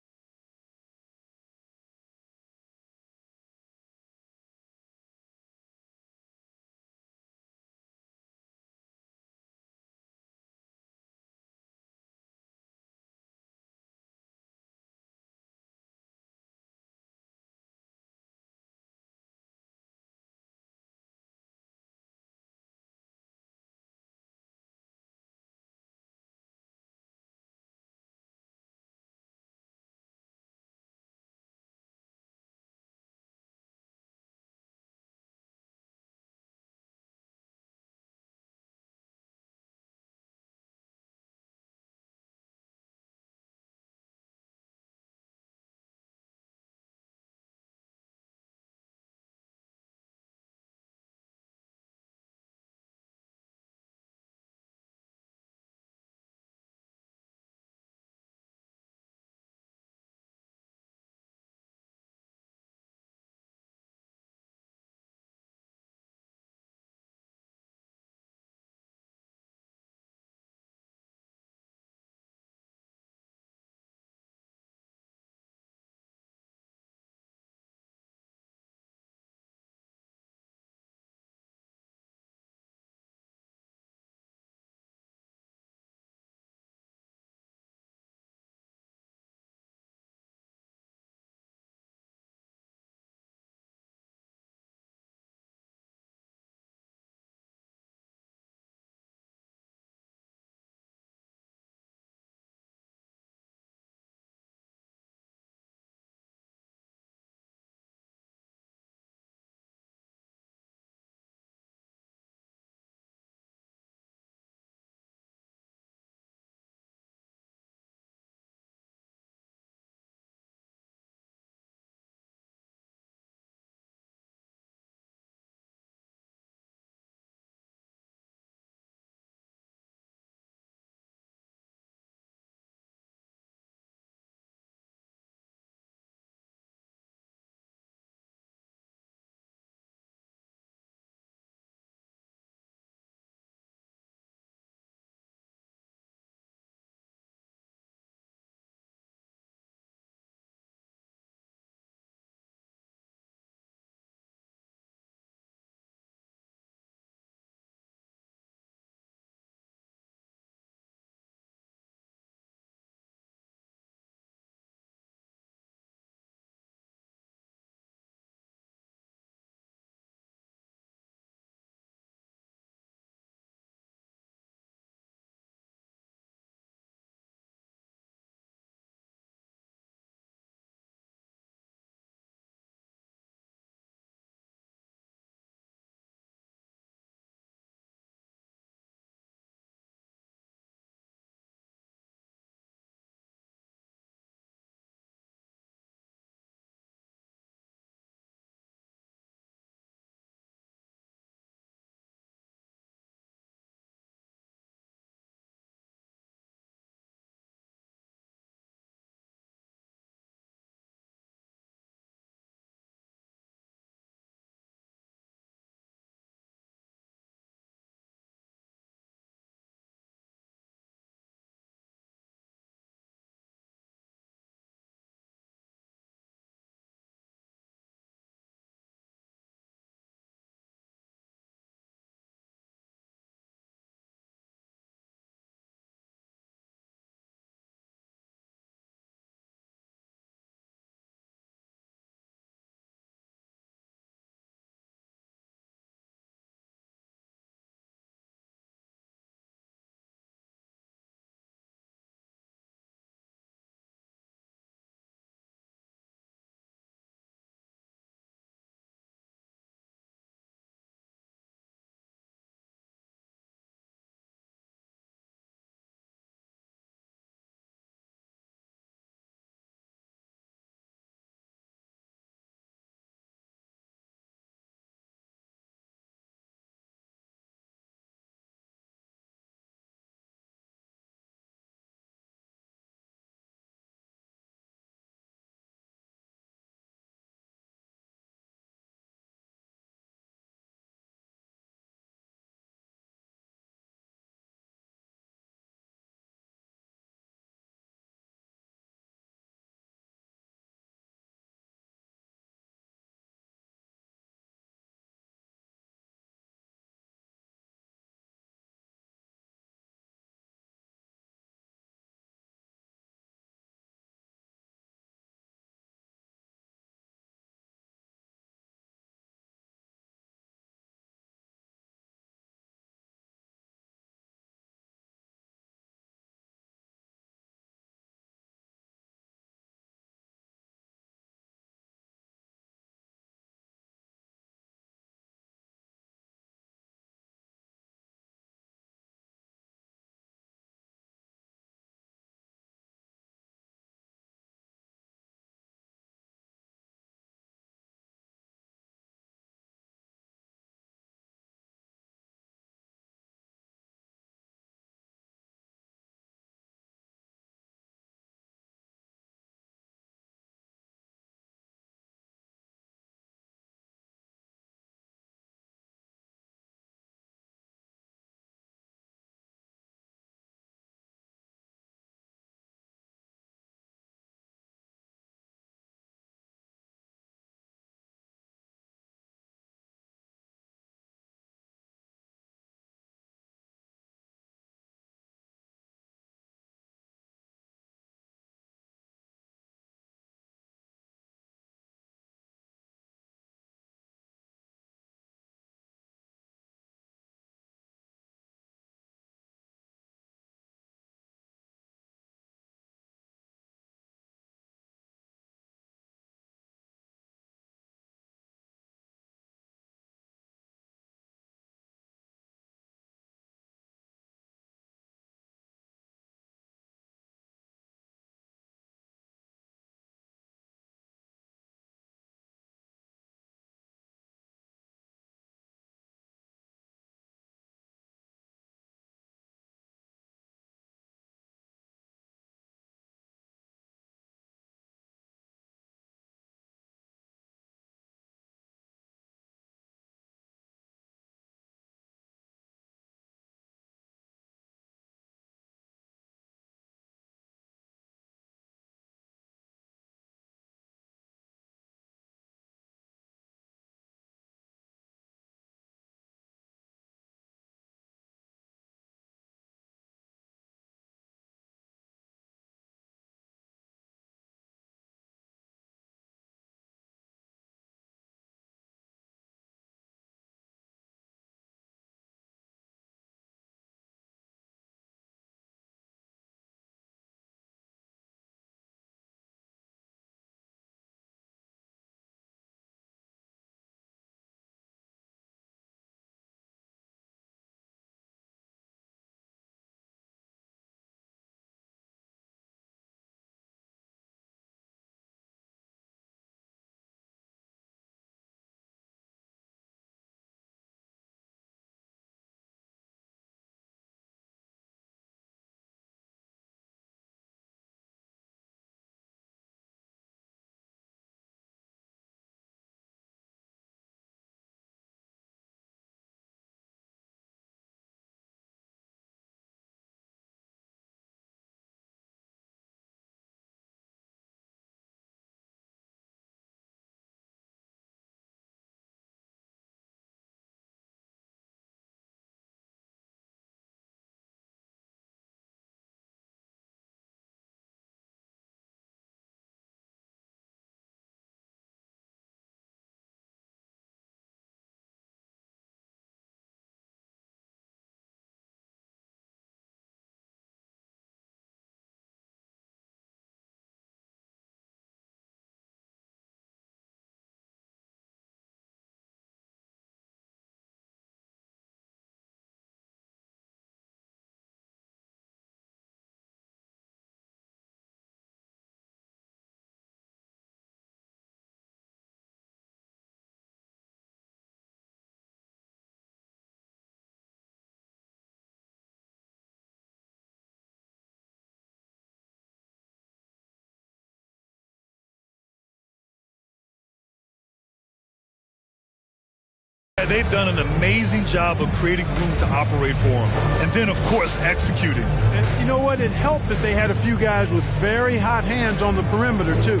They've done an amazing job of creating room to operate for him. And then, of course, executing. And you know what? It helped that they had a few guys with very hot hands on the perimeter, too.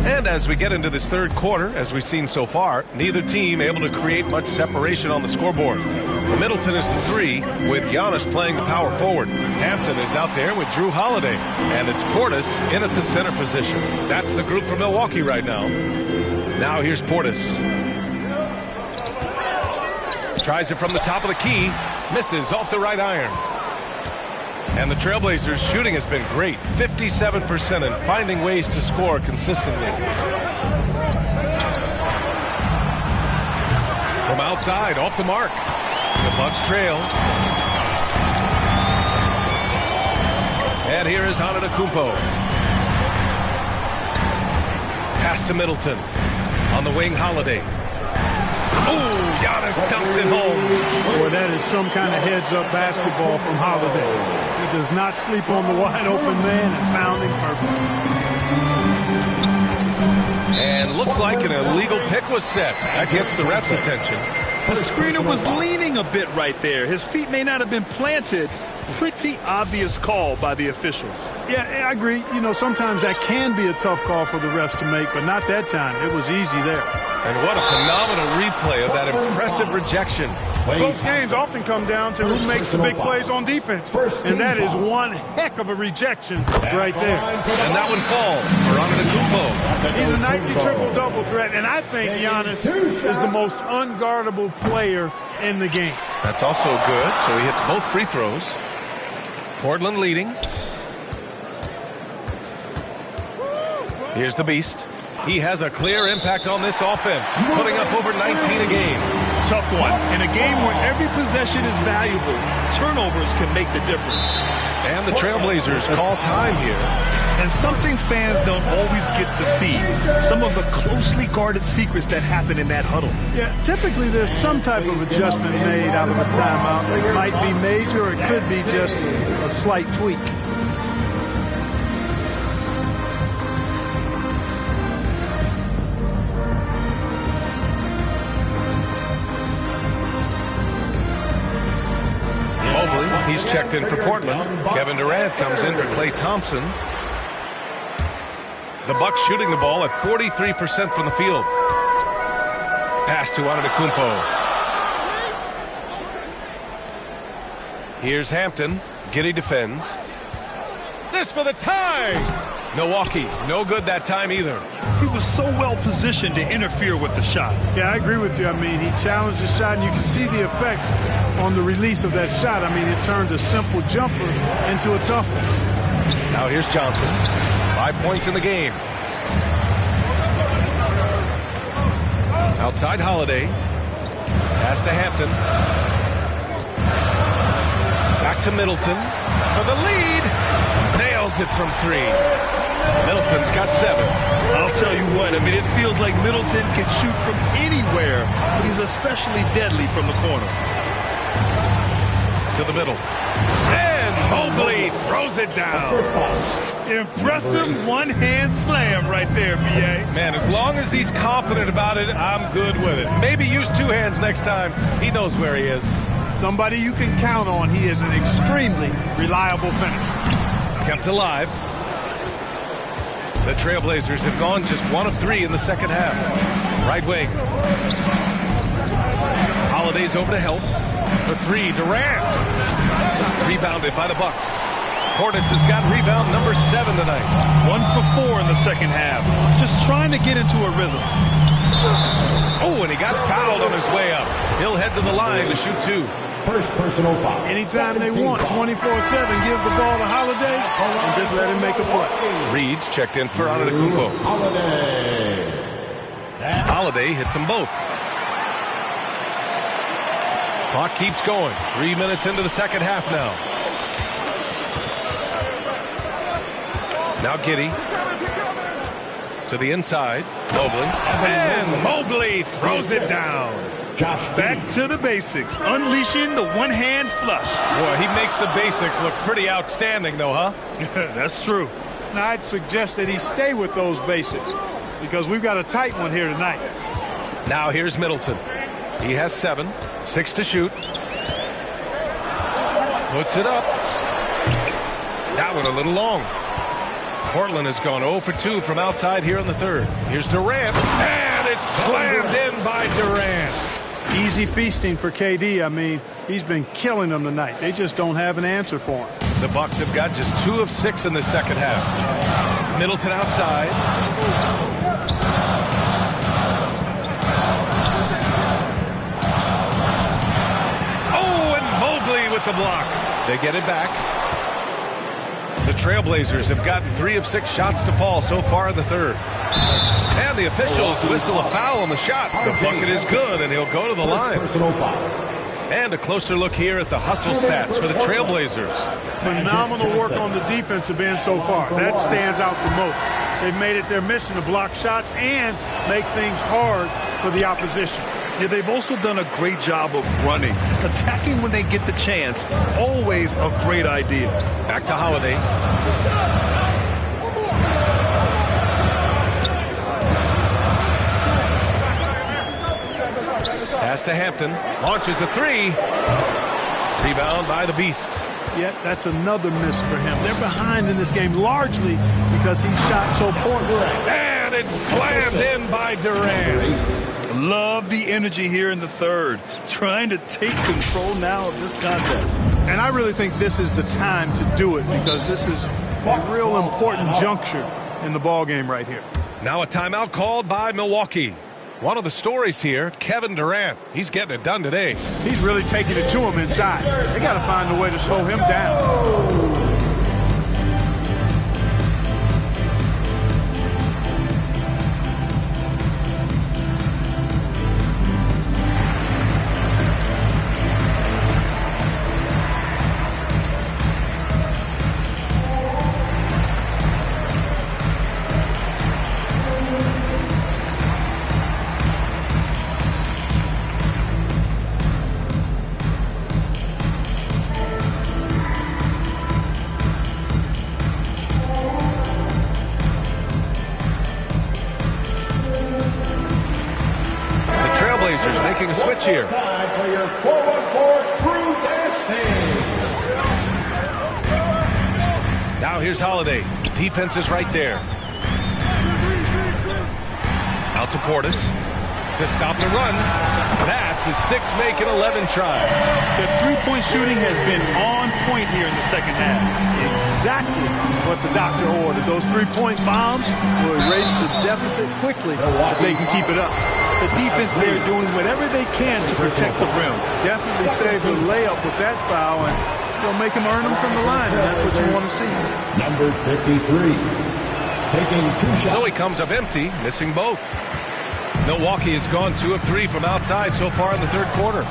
And as we get into this third quarter, as we've seen so far, neither team able to create much separation on the scoreboard. Middleton is the 3, with Giannis playing the power forward. Hampton is out there with Drew Holiday. And it's Portis in at the center position. That's the group from Milwaukee right now. Now here's Portis. Tries it from the top of the key. Misses off the right iron. And the Trailblazers' shooting has been great. 57% and finding ways to score consistently. From outside, off the mark. The Bucks trail. And here is Antetokounmpo. Pass to Middleton. On the wing, Holiday. Oh, Giannis dunks it home. Boy, that is some kind of heads-up basketball from Holiday. He does not sleep on the wide-open man and found him perfect. And looks like an illegal pick was set. That gets the ref's attention. The screener was leaning a bit right there. His feet may not have been planted. Pretty obvious call by the officials. Yeah, I agree. You know, sometimes that can be a tough call for the refs to make, but not that time. It was easy there. And what a phenomenal replay of that impressive rejection. Close games often come down to who makes the big plays on defense. And that is one heck of a rejection right there. And that one falls for Antetokounmpo. He's a nightly triple-double threat, and I think Giannis is the most unguardable player in the game. That's also good, so he hits both free throws. Portland leading. Here's the Beast. He has a clear impact on this offense, putting up over 19 a game. Tough one. In a game where every possession is valuable, turnovers can make the difference. And the Trailblazers call time here. And something fans don't always get to see, some of the closely guarded secrets that happen in that huddle. Yeah, typically there's some type of adjustment made out of a timeout. It might be major, or it could be just a slight tweak. He's checked in for Portland. Kevin Durant comes in for Klay Thompson. The Bucks shooting the ball at 43% from the field. Pass to Antetokounmpo. Here's Hampton. Giddey defends. This for the tie! Milwaukee, no good that time either. He was so well positioned to interfere with the shot. Yeah, I agree with you. I mean, he challenged the shot, and you can see the effects on the release of that shot. I mean, it turned a simple jumper into a tough one. Now here's Johnson. 5 points in the game. Outside Holiday. Pass to Hampton. Back to Middleton for the lead. Nails it from 3. Middleton's got 7. I'll tell you what, I mean, it feels like Middleton can shoot from anywhere, but he's especially deadly from the corner. To the middle. And Mobley throws it down. Impressive one-hand slam right there, B.A. Man, as long as he's confident about it, I'm good with it. Maybe use 2 hands next time. He knows where he is. Somebody you can count on. He is an extremely reliable finisher. Kept alive. The Trailblazers have gone just 1 of 3 in the second half. Right wing. Holiday's over to help. For 3, Durant. Rebounded by the Bucks. Portis has got rebound number 7 tonight. 1 for 4 in the second half. Just trying to get into a rhythm. Oh, and he got fouled on his way up. He'll head to the line to shoot 2. First personal foul. Anytime they want, 24/7, give the ball to Holiday and just let him make a play. Reed's checked in for Antetokounmpo. Holiday hits them both. Clock keeps going. 3 minutes into the second half now. Now Giddey. To the inside. Mobley. And Mobley throws it down. Back to the basics, unleashing the one-hand flush. Boy, he makes the basics look pretty outstanding, though, huh? That's true. Now, I'd suggest that he stay with those basics because we've got a tight one here tonight. Now here's Middleton. He has 7, 6 to shoot. Puts it up. That one a little long. Portland has gone 0 for 2 from outside here in the third. Here's Durant, and it's slammed in by Durant. Easy feasting for KD. I mean, he's been killing them tonight. They just don't have an answer for him. The Bucks have got just 2 of 6 in the second half. Middleton outside. Oh, and Mobley with the block. They get it back. The Trailblazers have gotten 3 of 6 shots to fall so far in the third. And the officials whistle a foul on the shot. The bucket is good, and he'll go to the line. And a closer look here at the hustle stats for the Trailblazers. Phenomenal work on the defensive end so far. That stands out the most. They've made it their mission to block shots and make things hard for the opposition. Yeah, they've also done a great job of running. Attacking when they get the chance, always a great idea. Back to Holiday. Pass to Hampton. Launches a 3. Rebound by the Beast. Yeah, that's another miss for him. They're behind in this game largely because he shot so poorly. And it's slammed in by Durant. Love the energy here in the third. Trying to take control now of this contest. And I really think this is the time to do it because this is a real important juncture in the ball game right here. Now a timeout called by Milwaukee. One of the stories here, Kevin Durant. He's getting it done today. He's really taking it to him inside. They got to find a way to slow him down. Making a switch here. Time for your 4-on-4 crew dance team. Now here's Holiday. Defense is right there. Out to Portis to stop the run. That's his 6th make in 11 tries. The three-point shooting has been on point here in the second half. Exactly what the doctor ordered. Those 3-point bombs will erase the deficit quickly if they can keep it up. The defense there doing whatever they can to protect the rim. Definitely save a layup with that foul, and they'll make them earn them from the line, and that's what you want to see. Number 53, taking 2 shots. So he comes up empty, missing both. Milwaukee has gone 2 of 3 from outside so far in the third quarter.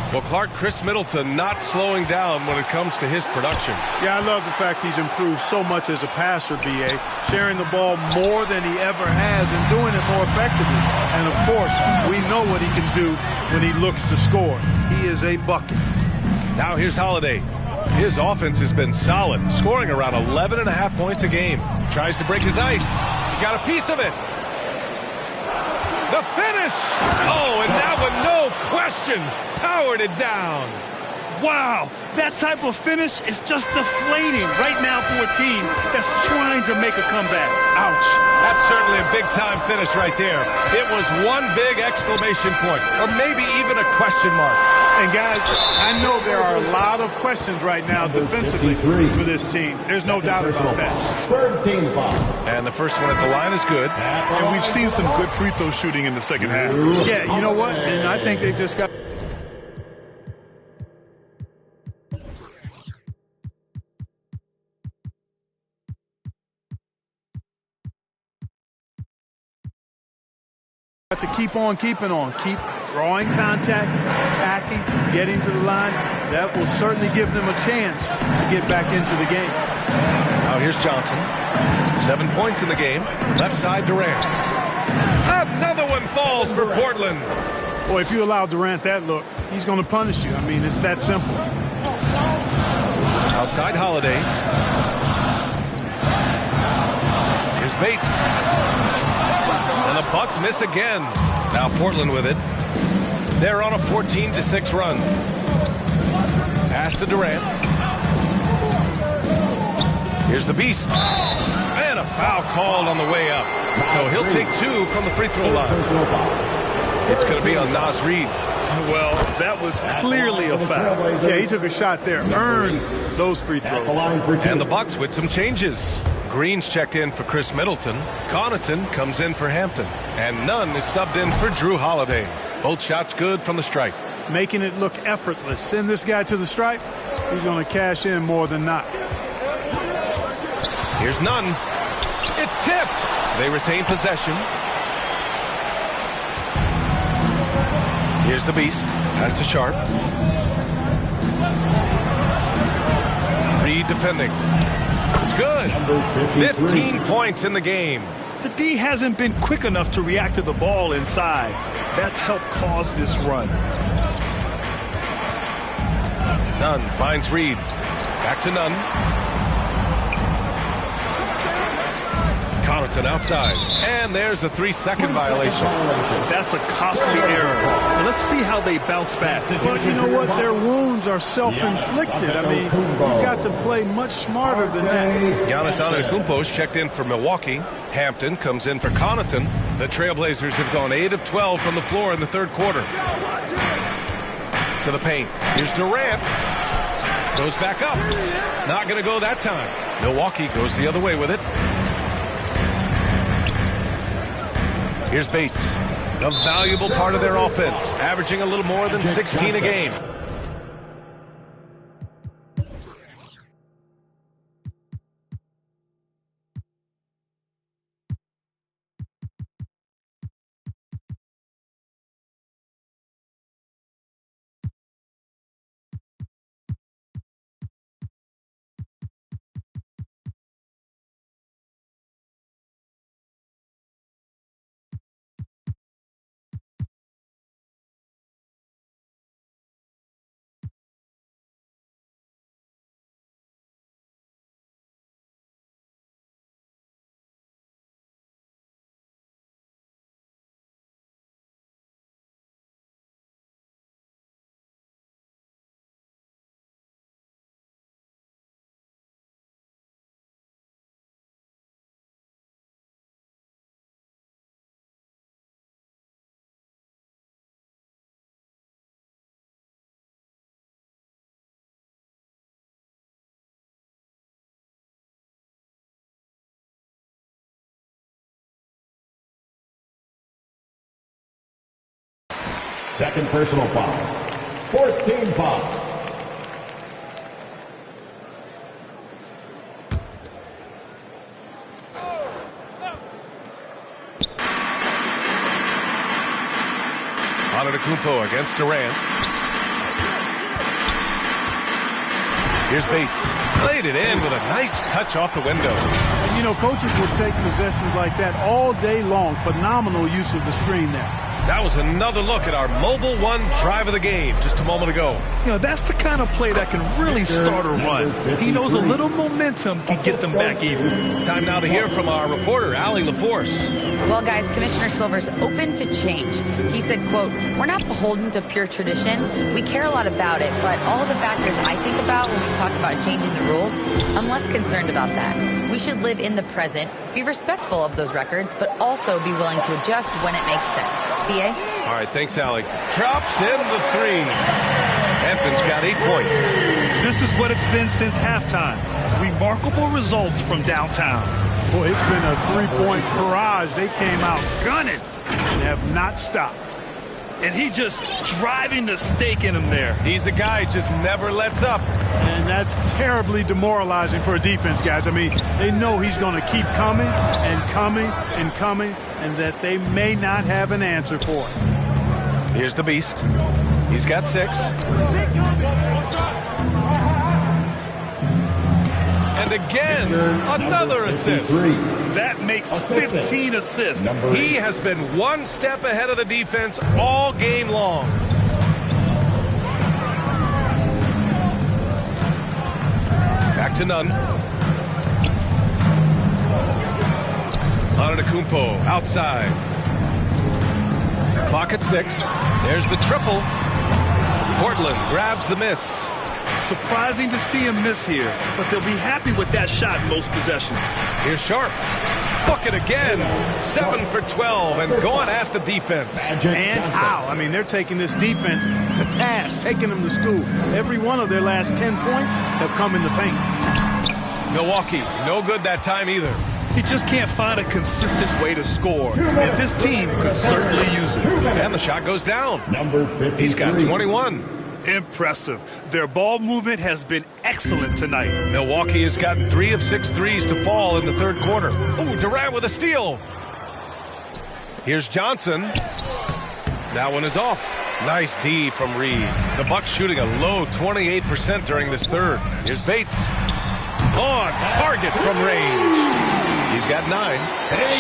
Well, Clark, Chris Middleton not slowing down when it comes to his production. Yeah, I love the fact he's improved so much as a passer, B.A., sharing the ball more than he ever has and doing it more effectively. And, of course, we know what he can do when he looks to score. He is a bucket. Now here's Holiday. His offense has been solid, scoring around 11.5 points a game. Tries to break his ice. He got a piece of it. The finish! Oh, and that one, no question, powered it down. Wow, that type of finish is just deflating right now for a team that's trying to make a comeback. Ouch. That's certainly a big-time finish right there. It was one big exclamation point, or maybe even a question mark. And, guys, I know there are a lot of questions right now defensively for this team. There's no doubt about that. Third team foul. And the first one at the line is good. And we've seen some good free throw shooting in the second half. Yeah, you know what? And I think they've just got... to keep on keeping on, keep drawing contact, attacking, getting to the line. That will certainly give them a chance to get back into the game. Now here's Johnson. 7 points in the game. Left side Durant. Another one falls for Portland. Boy, if you allow Durant that look, he's going to punish you. I mean, it's that simple. Outside Holiday. Here's Bates. And the Bucks miss again. Now Portland with it. They're on a 14-6 run. Pass to Durant. Here's the Beast. And a foul called on the way up. So he'll take 2 from the free throw line. It's going to be on Nas Reed. Well, that was clearly a foul. Yeah, he took a shot there, earned those free throws. And the Bucks with some changes. Green's checked in for Chris Middleton. Connaughton comes in for Hampton. And Nunn is subbed in for Drew Holiday. Both shots good from the stripe. Making it look effortless. Send this guy to the stripe, he's going to cash in more than not. Here's Nunn. It's tipped. They retain possession. Here's the Beast. Pass to Sharp. Reed defending. It's good. 15 points in the game. The D hasn't been quick enough to react to the ball inside. That's helped cause this run. Nunn finds Reed. Back to Nunn. Connaughton outside. And there's a 3-second violation. That's a costly error. Now let's see how they bounce back. But you know what? Their wounds are self-inflicted. I mean, you've got to play much smarter than that. Giannis Antetokounmpo's checked in for Milwaukee. Hampton comes in for Connaughton. The Trailblazers have gone 8 of 12 from the floor in the third quarter. To the paint. Here's Durant. Goes back up. Not going to go that time. Milwaukee goes the other way with it. Here's Bates, a valuable part of their offense, averaging a little more than 16 a game. Second personal foul. Fourth team foul. Antetokounmpo against Durant. Here's Bates. Played it in with a nice touch off the window. And you know, coaches will take possessions like that all day long. Phenomenal use of the screen there. That was another look at our Mobile One drive of the game just a moment ago. You know, that's the kind of play that can really start a run. He knows a little momentum can get them back even. Time now to hear from our reporter, Allie LaForce. Well, guys, Commissioner Silver's open to change. He said, quote, "We're not beholden to pure tradition. We care a lot about it, but all of the factors I think about when we talk about changing the rules, I'm less concerned about that. We should live in the present, be respectful of those records, but also be willing to adjust when it makes sense." BA? All right, thanks, Allie. Drops in the 3. Hampton's got 8 points. This is what it's been since halftime. Remarkable results from downtown. Boy, it's been a three-point barrage. They came out gunning and have not stopped. And he just driving the stake in him there. He's a guy who just never lets up. And that's terribly demoralizing for a defense, guys. I mean, they know he's going to keep coming and coming and coming, and that they may not have an answer for it. Here's the Beast. He's got 6. And again, another assist. That makes 15 assists. He has been one step ahead of the defense all game long. Back to Nunn. Antetokounmpo outside. Clock at 6. There's the triple. Portland grabs the miss. Surprising to see him miss here, but they'll be happy with that shot in most possessions. Here's Sharp. Bucket again. 7 for 12 and going at the defense. And how? I mean, they're taking this defense to task, taking them to school. Every one of their last 10 points have come in the paint. Milwaukee, no good that time either. He just can't find a consistent way to score, and this team could certainly use it. And the shot goes down. Number 53. He's got 21. Impressive. Their ball movement has been excellent tonight. Milwaukee has gotten 3 of 6 threes to fall in the third quarter. Ooh, Durant with a steal. Here's Johnson. That one is off. Nice D from Reed. The Bucks shooting a low 28% during this third. Here's Bates. On target from range. He's got 9.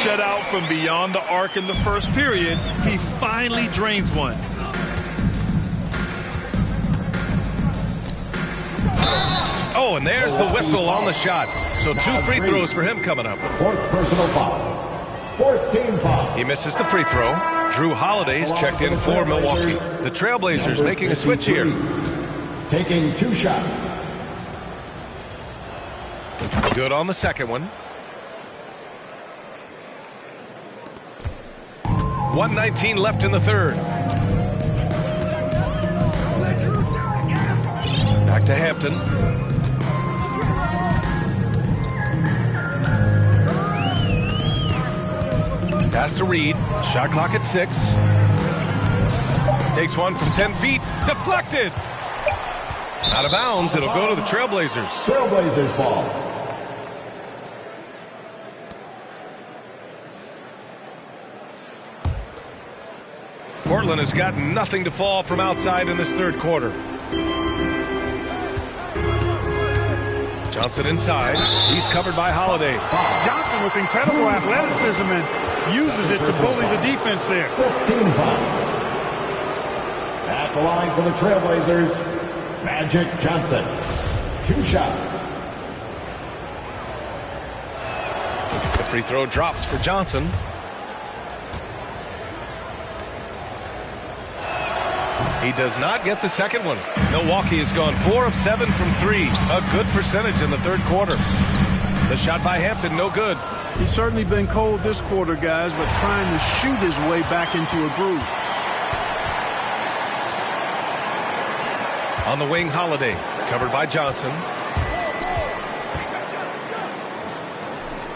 Shut out from beyond the arc in the first period. He finally drains one. Oh, and there's the whistle on the shot. So 2 free throws for him coming up. 4th personal foul. 4th team foul. He misses the free throw. Drew Holiday's checked in for Milwaukee. The Trailblazers making a switch here. Taking 2 shots. Good on the second one. 1:19 left in the third. Back to Hampton. Pass to Reed. Shot clock at 6. Takes one from 10 feet. Deflected. Out of bounds. It'll go to the Trailblazers. Trailblazers ball. Portland has gotten nothing to fall from outside in this third quarter. Johnson inside. He's covered by Holiday. Johnson with incredible athleticism and uses it to bully the defense there. 15 foul. At the line for the Trailblazers, Magic Johnson. 2 shots. The free throw drops for Johnson. He does not get the second one. Milwaukee has gone 4 of 7 from 3. A good percentage in the third quarter. The shot by Hampton, no good. He's certainly been cold this quarter, guys, but trying to shoot his way back into a groove. On the wing, Holiday, covered by Johnson.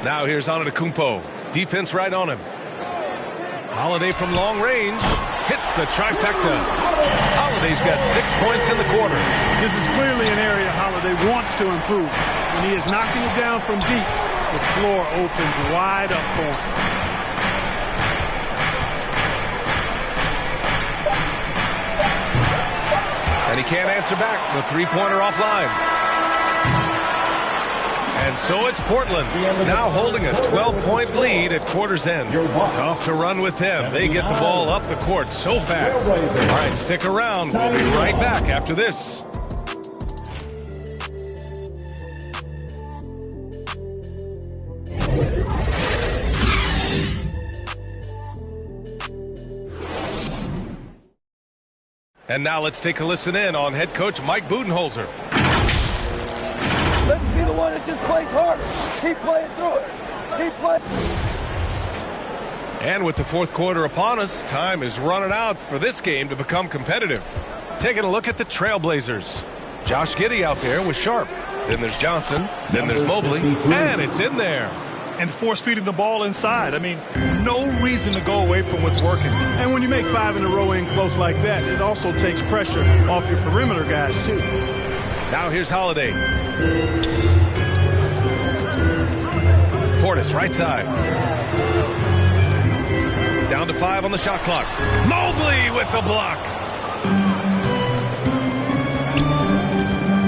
Now here's Antetokounmpo. Defense right on him. Holiday from long range. Hits the trifecta. Holiday's got 6 points in the quarter. This is clearly an area Holiday wants to improve. When he is knocking it down from deep, the floor opens wide up for him. And he can't answer back. The three-pointer offline. And so it's Portland, now holding a 12-point lead at quarter's end. Tough to run with them. They get the ball up the court so fast. All right, stick around. We'll be right back after this. And now let's take a listen in on head coach Mike Budenholzer. Let's be the one that just plays harder. Keep playing through it. Keep playing. And with the fourth quarter upon us, time is running out for this game to become competitive. Taking a look at the Trailblazers. Josh Giddey out there with Sharp. Then there's Johnson. Then there's Mobley. And it's in there. And force-feeding the ball inside. I mean, no reason to go away from what's working. And when you make 5 in a row in close like that, it also takes pressure off your perimeter guys, too. Now here's Holiday. Portis, right side. Down to 5 on the shot clock. Mobley with the block.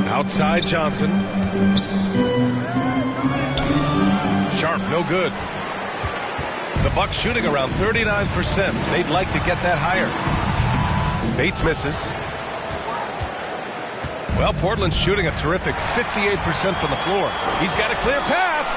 Outside Johnson. Sharp, no good. The Bucks shooting around 39%. They'd like to get that higher. Bates misses. Well, Portland's shooting a terrific 58% from the floor. He's got a clear path.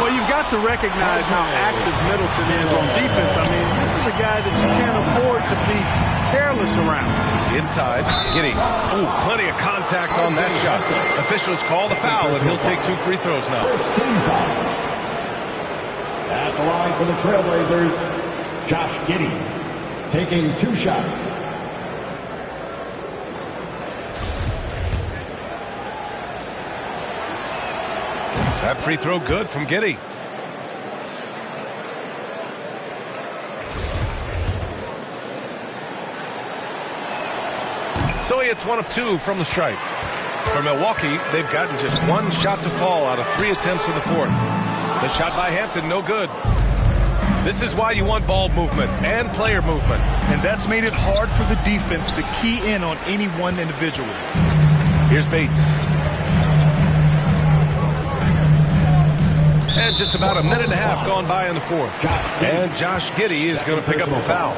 Well, you've got to recognize how active Middleton is on defense. I mean, this is a guy that you can't afford to be careless around. Inside, Giddey. Ooh, plenty of contact on that shot. Officials call the foul, and he'll take 2 free throws now. First team foul. At the line for the Trailblazers, Josh Giddey, taking 2 shots. That free throw good from Giddey. So he hits 1 of 2 from the stripe. For Milwaukee, they've gotten just 1 shot to fall out of 3 attempts in the 4th. The shot by Hampton, no good. This is why you want ball movement and player movement. And that's made it hard for the defense to key in on any one individual. Here's Bates. And just about a minute and a half gone by in the 4th. And Josh Giddey is going to pick up the foul.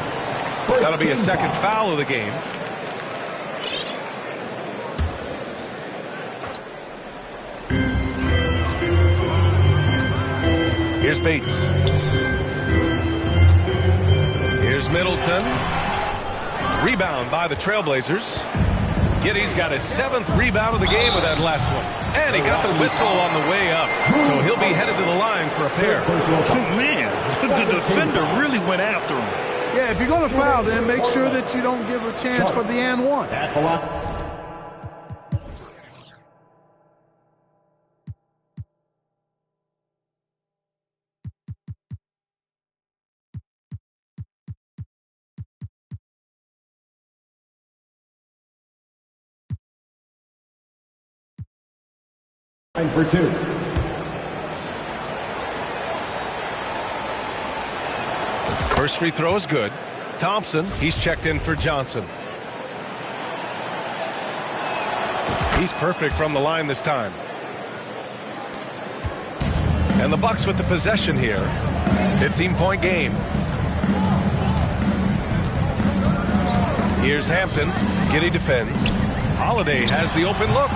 That'll be a second foul of the game. Here's Bates. Here's Middleton. Rebound by the Trailblazers. Giddey's got his 7th rebound of the game with that last one. And he got the whistle on the way up. So he'll be headed to the line for a pair. Oh, man, the defender really went after him. Yeah, if you're going to foul, then make sure that you don't give a chance for the and one. At the line. For 2. First free throw is good. Thompson, he's checked in for Johnson. He's perfect from the line this time. And the Bucks with the possession here. 15-point game. Here's Hampton. Giddey defends. Holiday has the open look.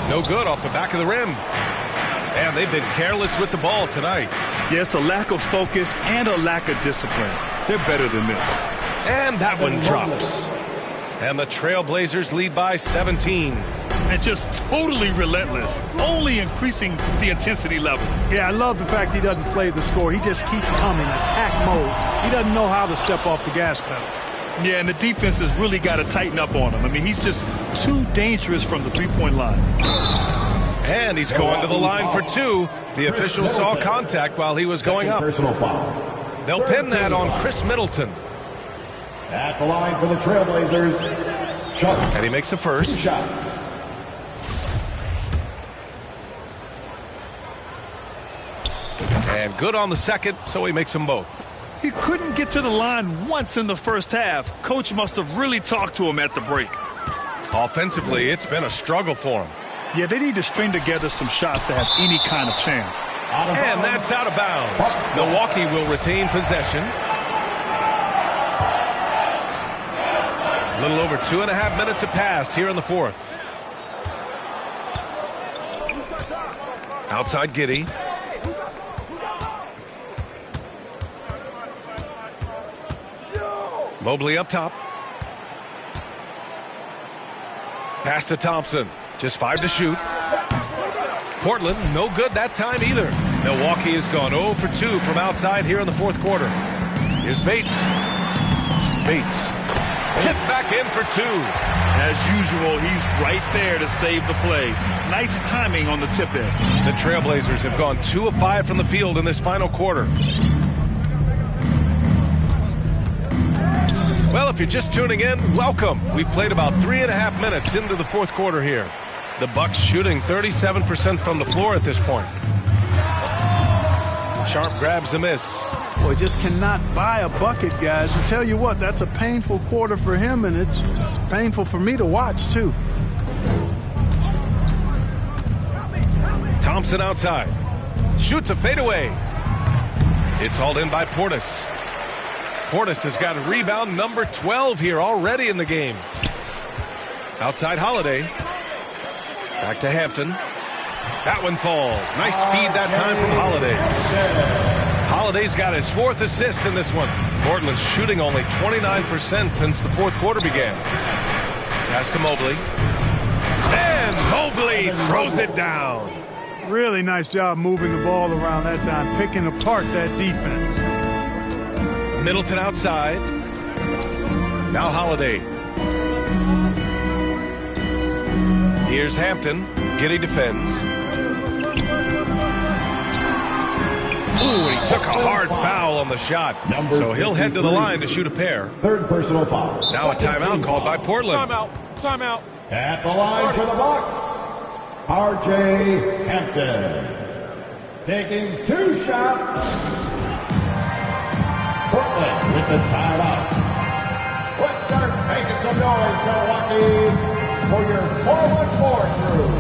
No good off the back of the rim. And they've been careless with the ball tonight. Yeah, it's a lack of focus and a lack of discipline. They're better than this. And that one drops. And the Trailblazers lead by 17. And just totally relentless, only increasing the intensity level. Yeah, I love the fact he doesn't play the score. He just keeps coming, attack mode. He doesn't know how to step off the gas pedal. Yeah, and the defense has really got to tighten up on him. I mean, he's just too dangerous from the three-point line. And he's going to the line for 2. The official saw contact while he was going up. Personal foul. They'll pin that on Chris Middleton. At the line for the Trailblazers, Sharp. And he makes the first. 2 shots. And good on the second, so he makes them both. He couldn't get to the line once in the first half. Coach must have really talked to him at the break. Offensively, it's been a struggle for him. Yeah, they need to string together some shots to have any kind of chance. And that's out of bounds. Milwaukee will retain possession. A little over 2.5 minutes have passed here in the 4th. Outside Giddey. Mobley up top. Pass to Thompson. Just 5 to shoot. Portland, no good that time either. Milwaukee has gone 0 for 2 from outside here in the 4th quarter. Here's Bates. Bates. Tip back in for 2. As usual, he's right there to save the play. Nice timing on the tip in. The Trailblazers have gone 2 of 5 from the field in this final quarter. Well, if you're just tuning in, welcome. We've played about 3.5 minutes into the 4th quarter here. The Bucks shooting 37% from the floor at this point. Sharp grabs the miss. Boy, just cannot buy a bucket, guys. I tell you what, that's a painful quarter for him, and it's painful for me to watch, too. Thompson outside. Shoots a fadeaway. It's hauled in by Portis. Portis has got rebound number 12 here already in the game. Outside Holiday. Back to Hampton. That one falls. Nice feed that time from Holiday. Holiday's got his 4th assist in this one. Portland's shooting only 29% since the 4th quarter began. Pass to Mobley. And Mobley throws it down. Really nice job moving the ball around that time, picking apart that defense. Middleton outside. Now Holiday. Here's Hampton. Giddey defends. Ooh, he took a hard foul on the shot. So he'll head to the line to shoot a pair. 3rd personal foul. Now a timeout called by Portland. Timeout. At the line for the Bucks, R.J. Hampton. Taking 2 shots. Portland with the timeout. Let's start making some noise, Milwaukee, for your 4-1-4 crew.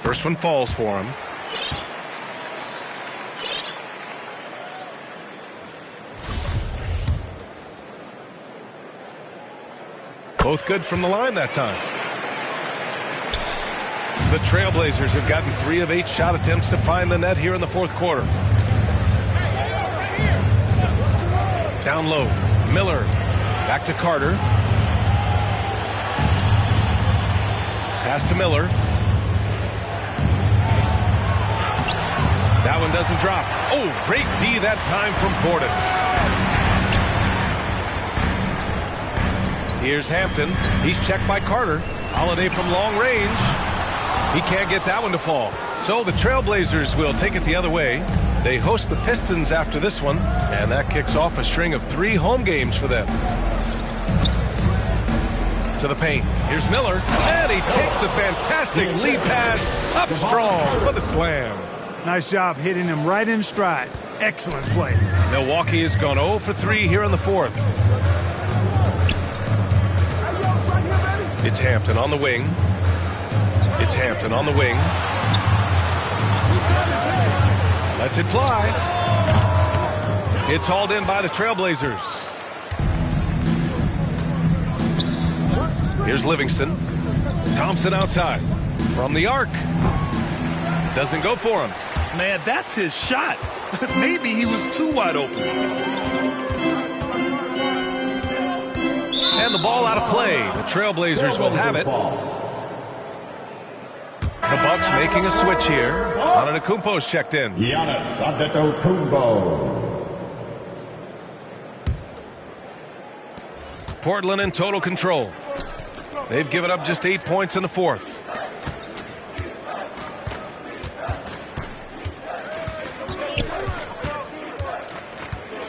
First one falls for him. Both good from the line that time. The Trailblazers have gotten 3 of 8 shot attempts to find the net here in the 4th quarter. Down low. Miller. Back to Carter. Pass to Miller. That one doesn't drop. Oh, great D that time from Portis. Here's Hampton. He's checked by Carter. Holiday from long range. He can't get that one to fall. So the Trailblazers will take it the other way. They host the Pistons after this one, and that kicks off a string of 3 home games for them. To the paint. Here's Miller. And he takes the fantastic lead pass up strong for the slam. Nice job hitting him right in stride. Excellent play. Milwaukee has gone 0 for 3 here in the 4th. It's Hampton on the wing. It's Hampton on the wing. Lets it fly. It's hauled in by the Trailblazers. Here's Livingston. Thompson outside. From the arc. Doesn't go for him. Man, that's his shot. Maybe he was too wide open. And the ball out of play. The Trailblazers will have it. The Bucks making a switch here. Antetokounmpo's checked in. Giannis Antetokounmpo. Portland in total control. They've given up just 8 points in the 4th.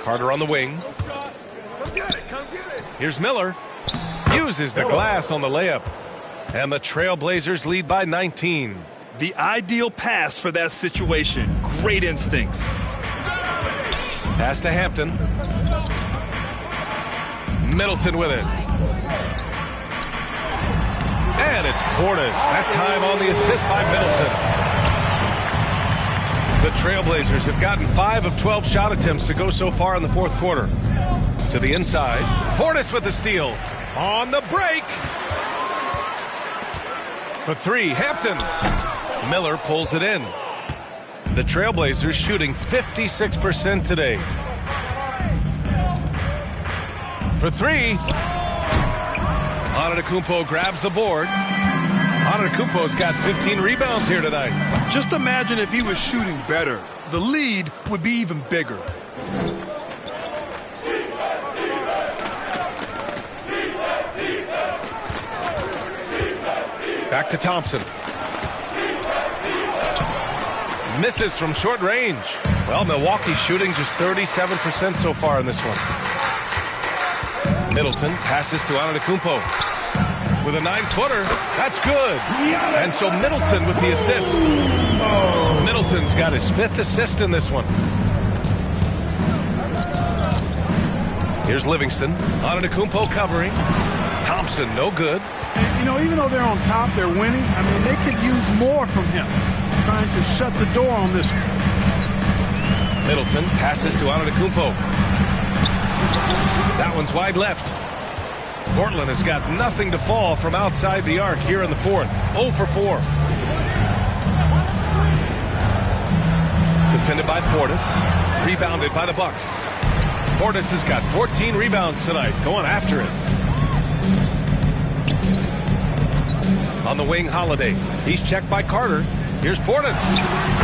Carter on the wing. Here's Miller. Uses the glass on the layup. And the Trailblazers lead by 19. The ideal pass for that situation. Great instincts. Pass to Hampton. Middleton with it. And it's Portis. That time on the assist by Middleton. The Trailblazers have gotten 5 of 12 shot attempts to go so far in the 4th quarter. To the inside. Portis with the steal. On the break. For 3, Hampton. Miller pulls it in. The Trailblazers shooting 56% today. For 3. Antetokounmpo grabs the board. Antetokounmpo's got 15 rebounds here tonight. Just imagine if he was shooting better. The lead would be even bigger. Back to Thompson. Misses from short range. Well, Milwaukee's shooting just 37% so far in this one. Middleton passes to Antetokounmpo. With a 9-footer, that's good. And so Middleton with the assist. Middleton's got his 5th assist in this one. Here's Livingston. Antetokounmpo covering. Thompson, no good. And, you know, even though they're on top, they're winning. I mean, they could use more from him. Trying to shut the door on this one. Middleton passes to Antetokounmpo. That one's wide left. Portland has got nothing to fall from outside the arc here in the 4th. 0 for 4. Defended by Portis. Rebounded by the Bucks. Portis has got 14 rebounds tonight. Going after it. On the wing, Holiday. He's checked by Carter. Here's Portis.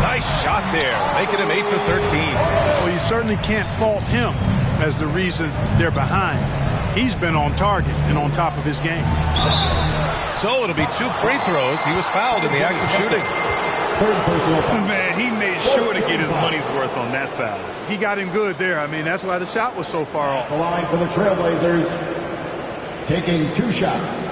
Nice shot there, making him 8 for 13. Well, you certainly can't fault him as the reason they're behind. He's been on target and on top of his game. So it'll be 2 free throws. He was fouled in the act of shooting. Man, he made sure to get his money's worth on that foul. He got him good there. I mean, that's why the shot was so far off. The line for the Trailblazers, taking 2 shots.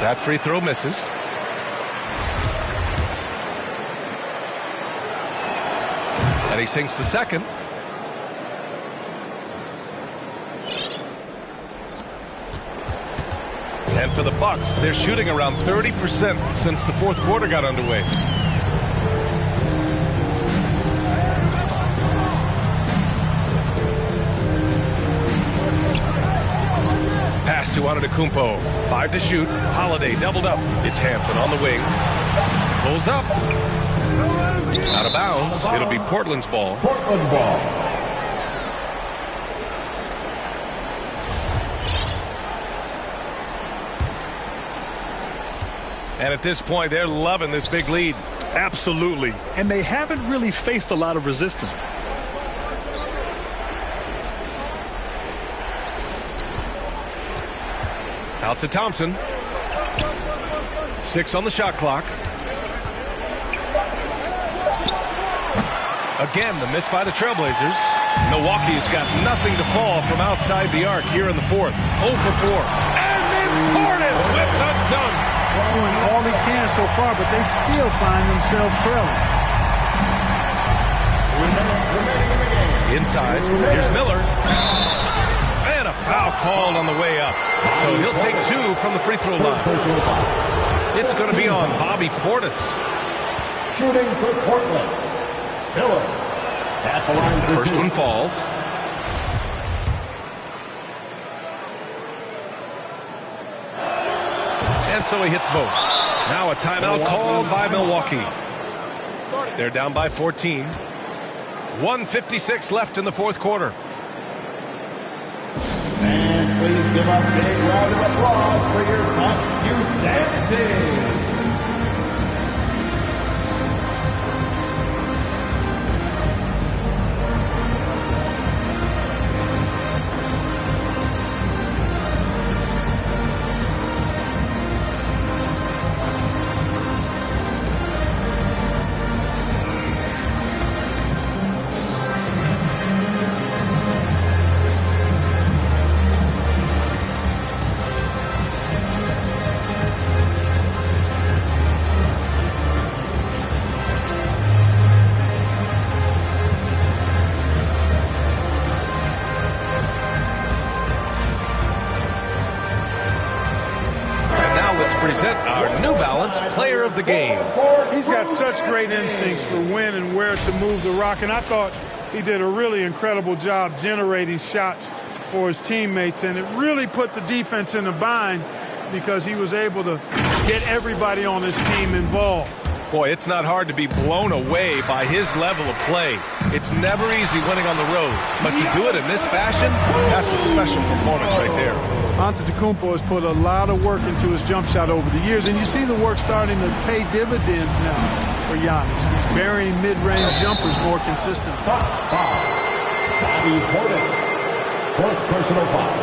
That free throw misses. And he sinks the second. And for the Bucks, they're shooting around 30% since the 4th quarter got underway. Pass to Antetokounmpo. 5 to shoot. Holiday doubled up. It's Hampton on the wing. Pulls up. Out of bounds. It'll be Portland's ball. Portland ball. And at this point, they're loving this big lead. Absolutely. And they haven't really faced a lot of resistance. Out to Thompson. 6 on the shot clock. Again, the miss by the Trailblazers. Milwaukee's got nothing to fall from outside the arc here in the 4th. 0 for 4. And then Portis with the dunk. Doing all he can so far, but they still find themselves trailing. Inside, here's Miller. And a foul called on the way up. So he'll take 2 from the free throw line. It's going to be on Bobby Portis. Shooting for Portland, Miller. At the line for First 2. one falls. And so he hits both. Now a timeout called by Milwaukee. They're down by 14. 1:56 left in the 4th quarter. And please give a big round of applause for your top youth dance team. Present our New Balance Player of the Game. He's got such great instincts for when and where to move the rock, and I thought he did a really incredible job generating shots for his teammates, and it really put the defense in a bind because he was able to get everybody on his team involved. Boy, it's not hard to be blown away by his level of play. It's never easy winning on the road, but to do it in this fashion, that's a special performance right there. Antetokounmpo has put a lot of work into his jump shot over the years, and you see the work starting to pay dividends now for Giannis. He's burying mid-range jumpers more consistently. Box foul. Bobby Portis. Fourth personal foul.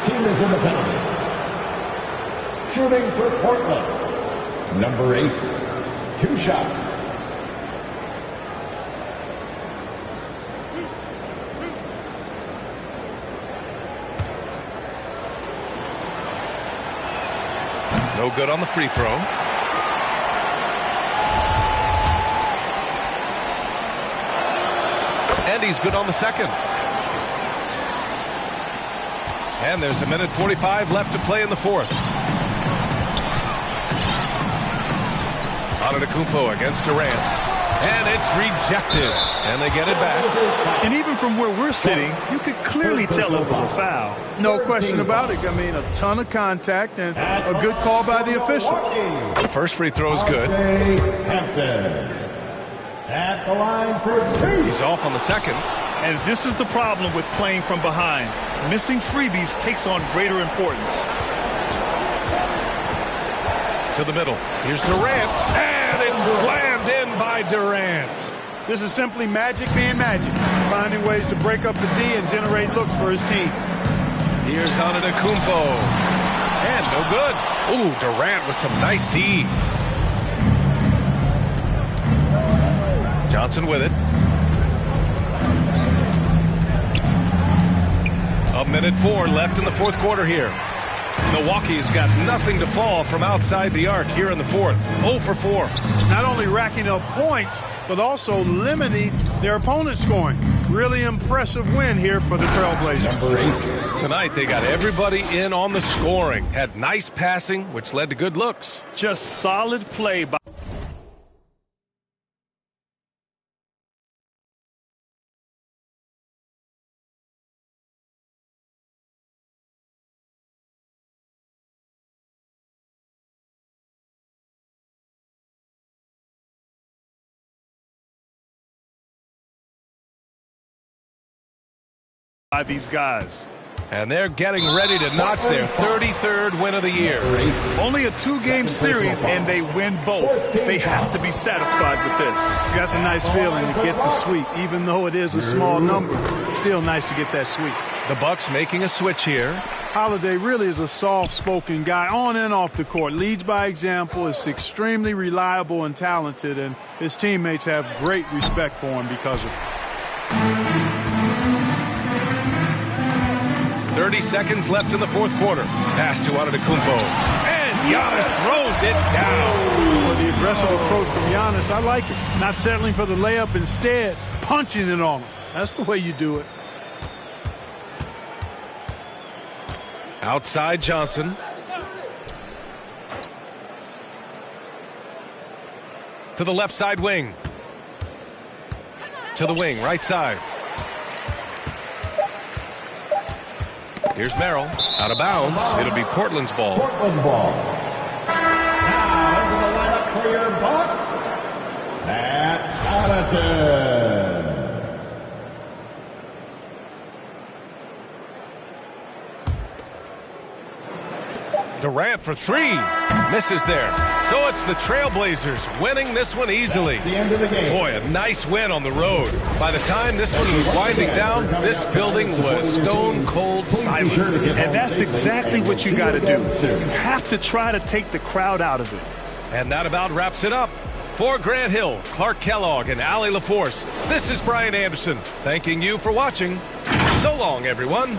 Team is in the penalty. Shooting for Portland. Number 8. 2 shots. No good on the free throw. And he's good on the second. And there's a minute 45 left to play in the fourth. Antetokounmpo against Durant. And it's rejected. And they get it back. And even from where we're sitting, you could clearly tell it was a foul. No question about it. I mean, a ton of contact and a good call by the official. The first free throw is good. Hampton at the line for 2. He's off on the second. And this is the problem with playing from behind. Missing freebies takes on greater importance. To the middle. Here's Durant. And it's slammed in by Durant. This is simply magic being magic. Finding ways to break up the D and generate looks for his team. Here's Antetokounmpo. And no good. Ooh, Durant with some nice D. Johnson with it. A minute 4 left in the fourth quarter here. Milwaukee's got nothing to fall from outside the arc here in the fourth. 0 for 4. Not only racking up points, but also limiting their opponent's scoring. Really impressive win here for the Trailblazers. Number 8. Tonight they got everybody in on the scoring. Had nice passing, which led to good looks. Just solid play by... these guys. And they're getting ready to notch their 33rd win of the year. Only a 2-game series, and they win both. They have to be satisfied with this. That's a nice feeling to get the sweep. Even though it is a small number, still nice to get that sweep. The Bucks making a switch here. Holiday really is a soft-spoken guy on and off the court. Leads by example, is extremely reliable and talented, and his teammates have great respect for him because of it. 30 seconds left in the fourth quarter. Pass to Antetokounmpo. And Giannis throws it down. Well, the aggressive approach from Giannis, I like it. Not settling for the layup, instead punching it on him. That's the way you do it. Outside Johnson. To the left side wing. To the wing, right side. Here's Merrill, out of bounds. It'll be Portland's ball. Portland ball. Now into the lineup for your Bucks, Matt Connaughton. Durant for 3. Misses there. So it's the Trailblazers winning this one easily. That's the end of the game. Boy, a nice win on the road. By the time this one was winding down, this building was stone cold silent. And that's exactly what you got to do. You have to try to take the crowd out of it. And that about wraps it up. For Grant Hill, Clark Kellogg, and Allie LaForce, this is Brian Anderson, thanking you for watching. So long, everyone.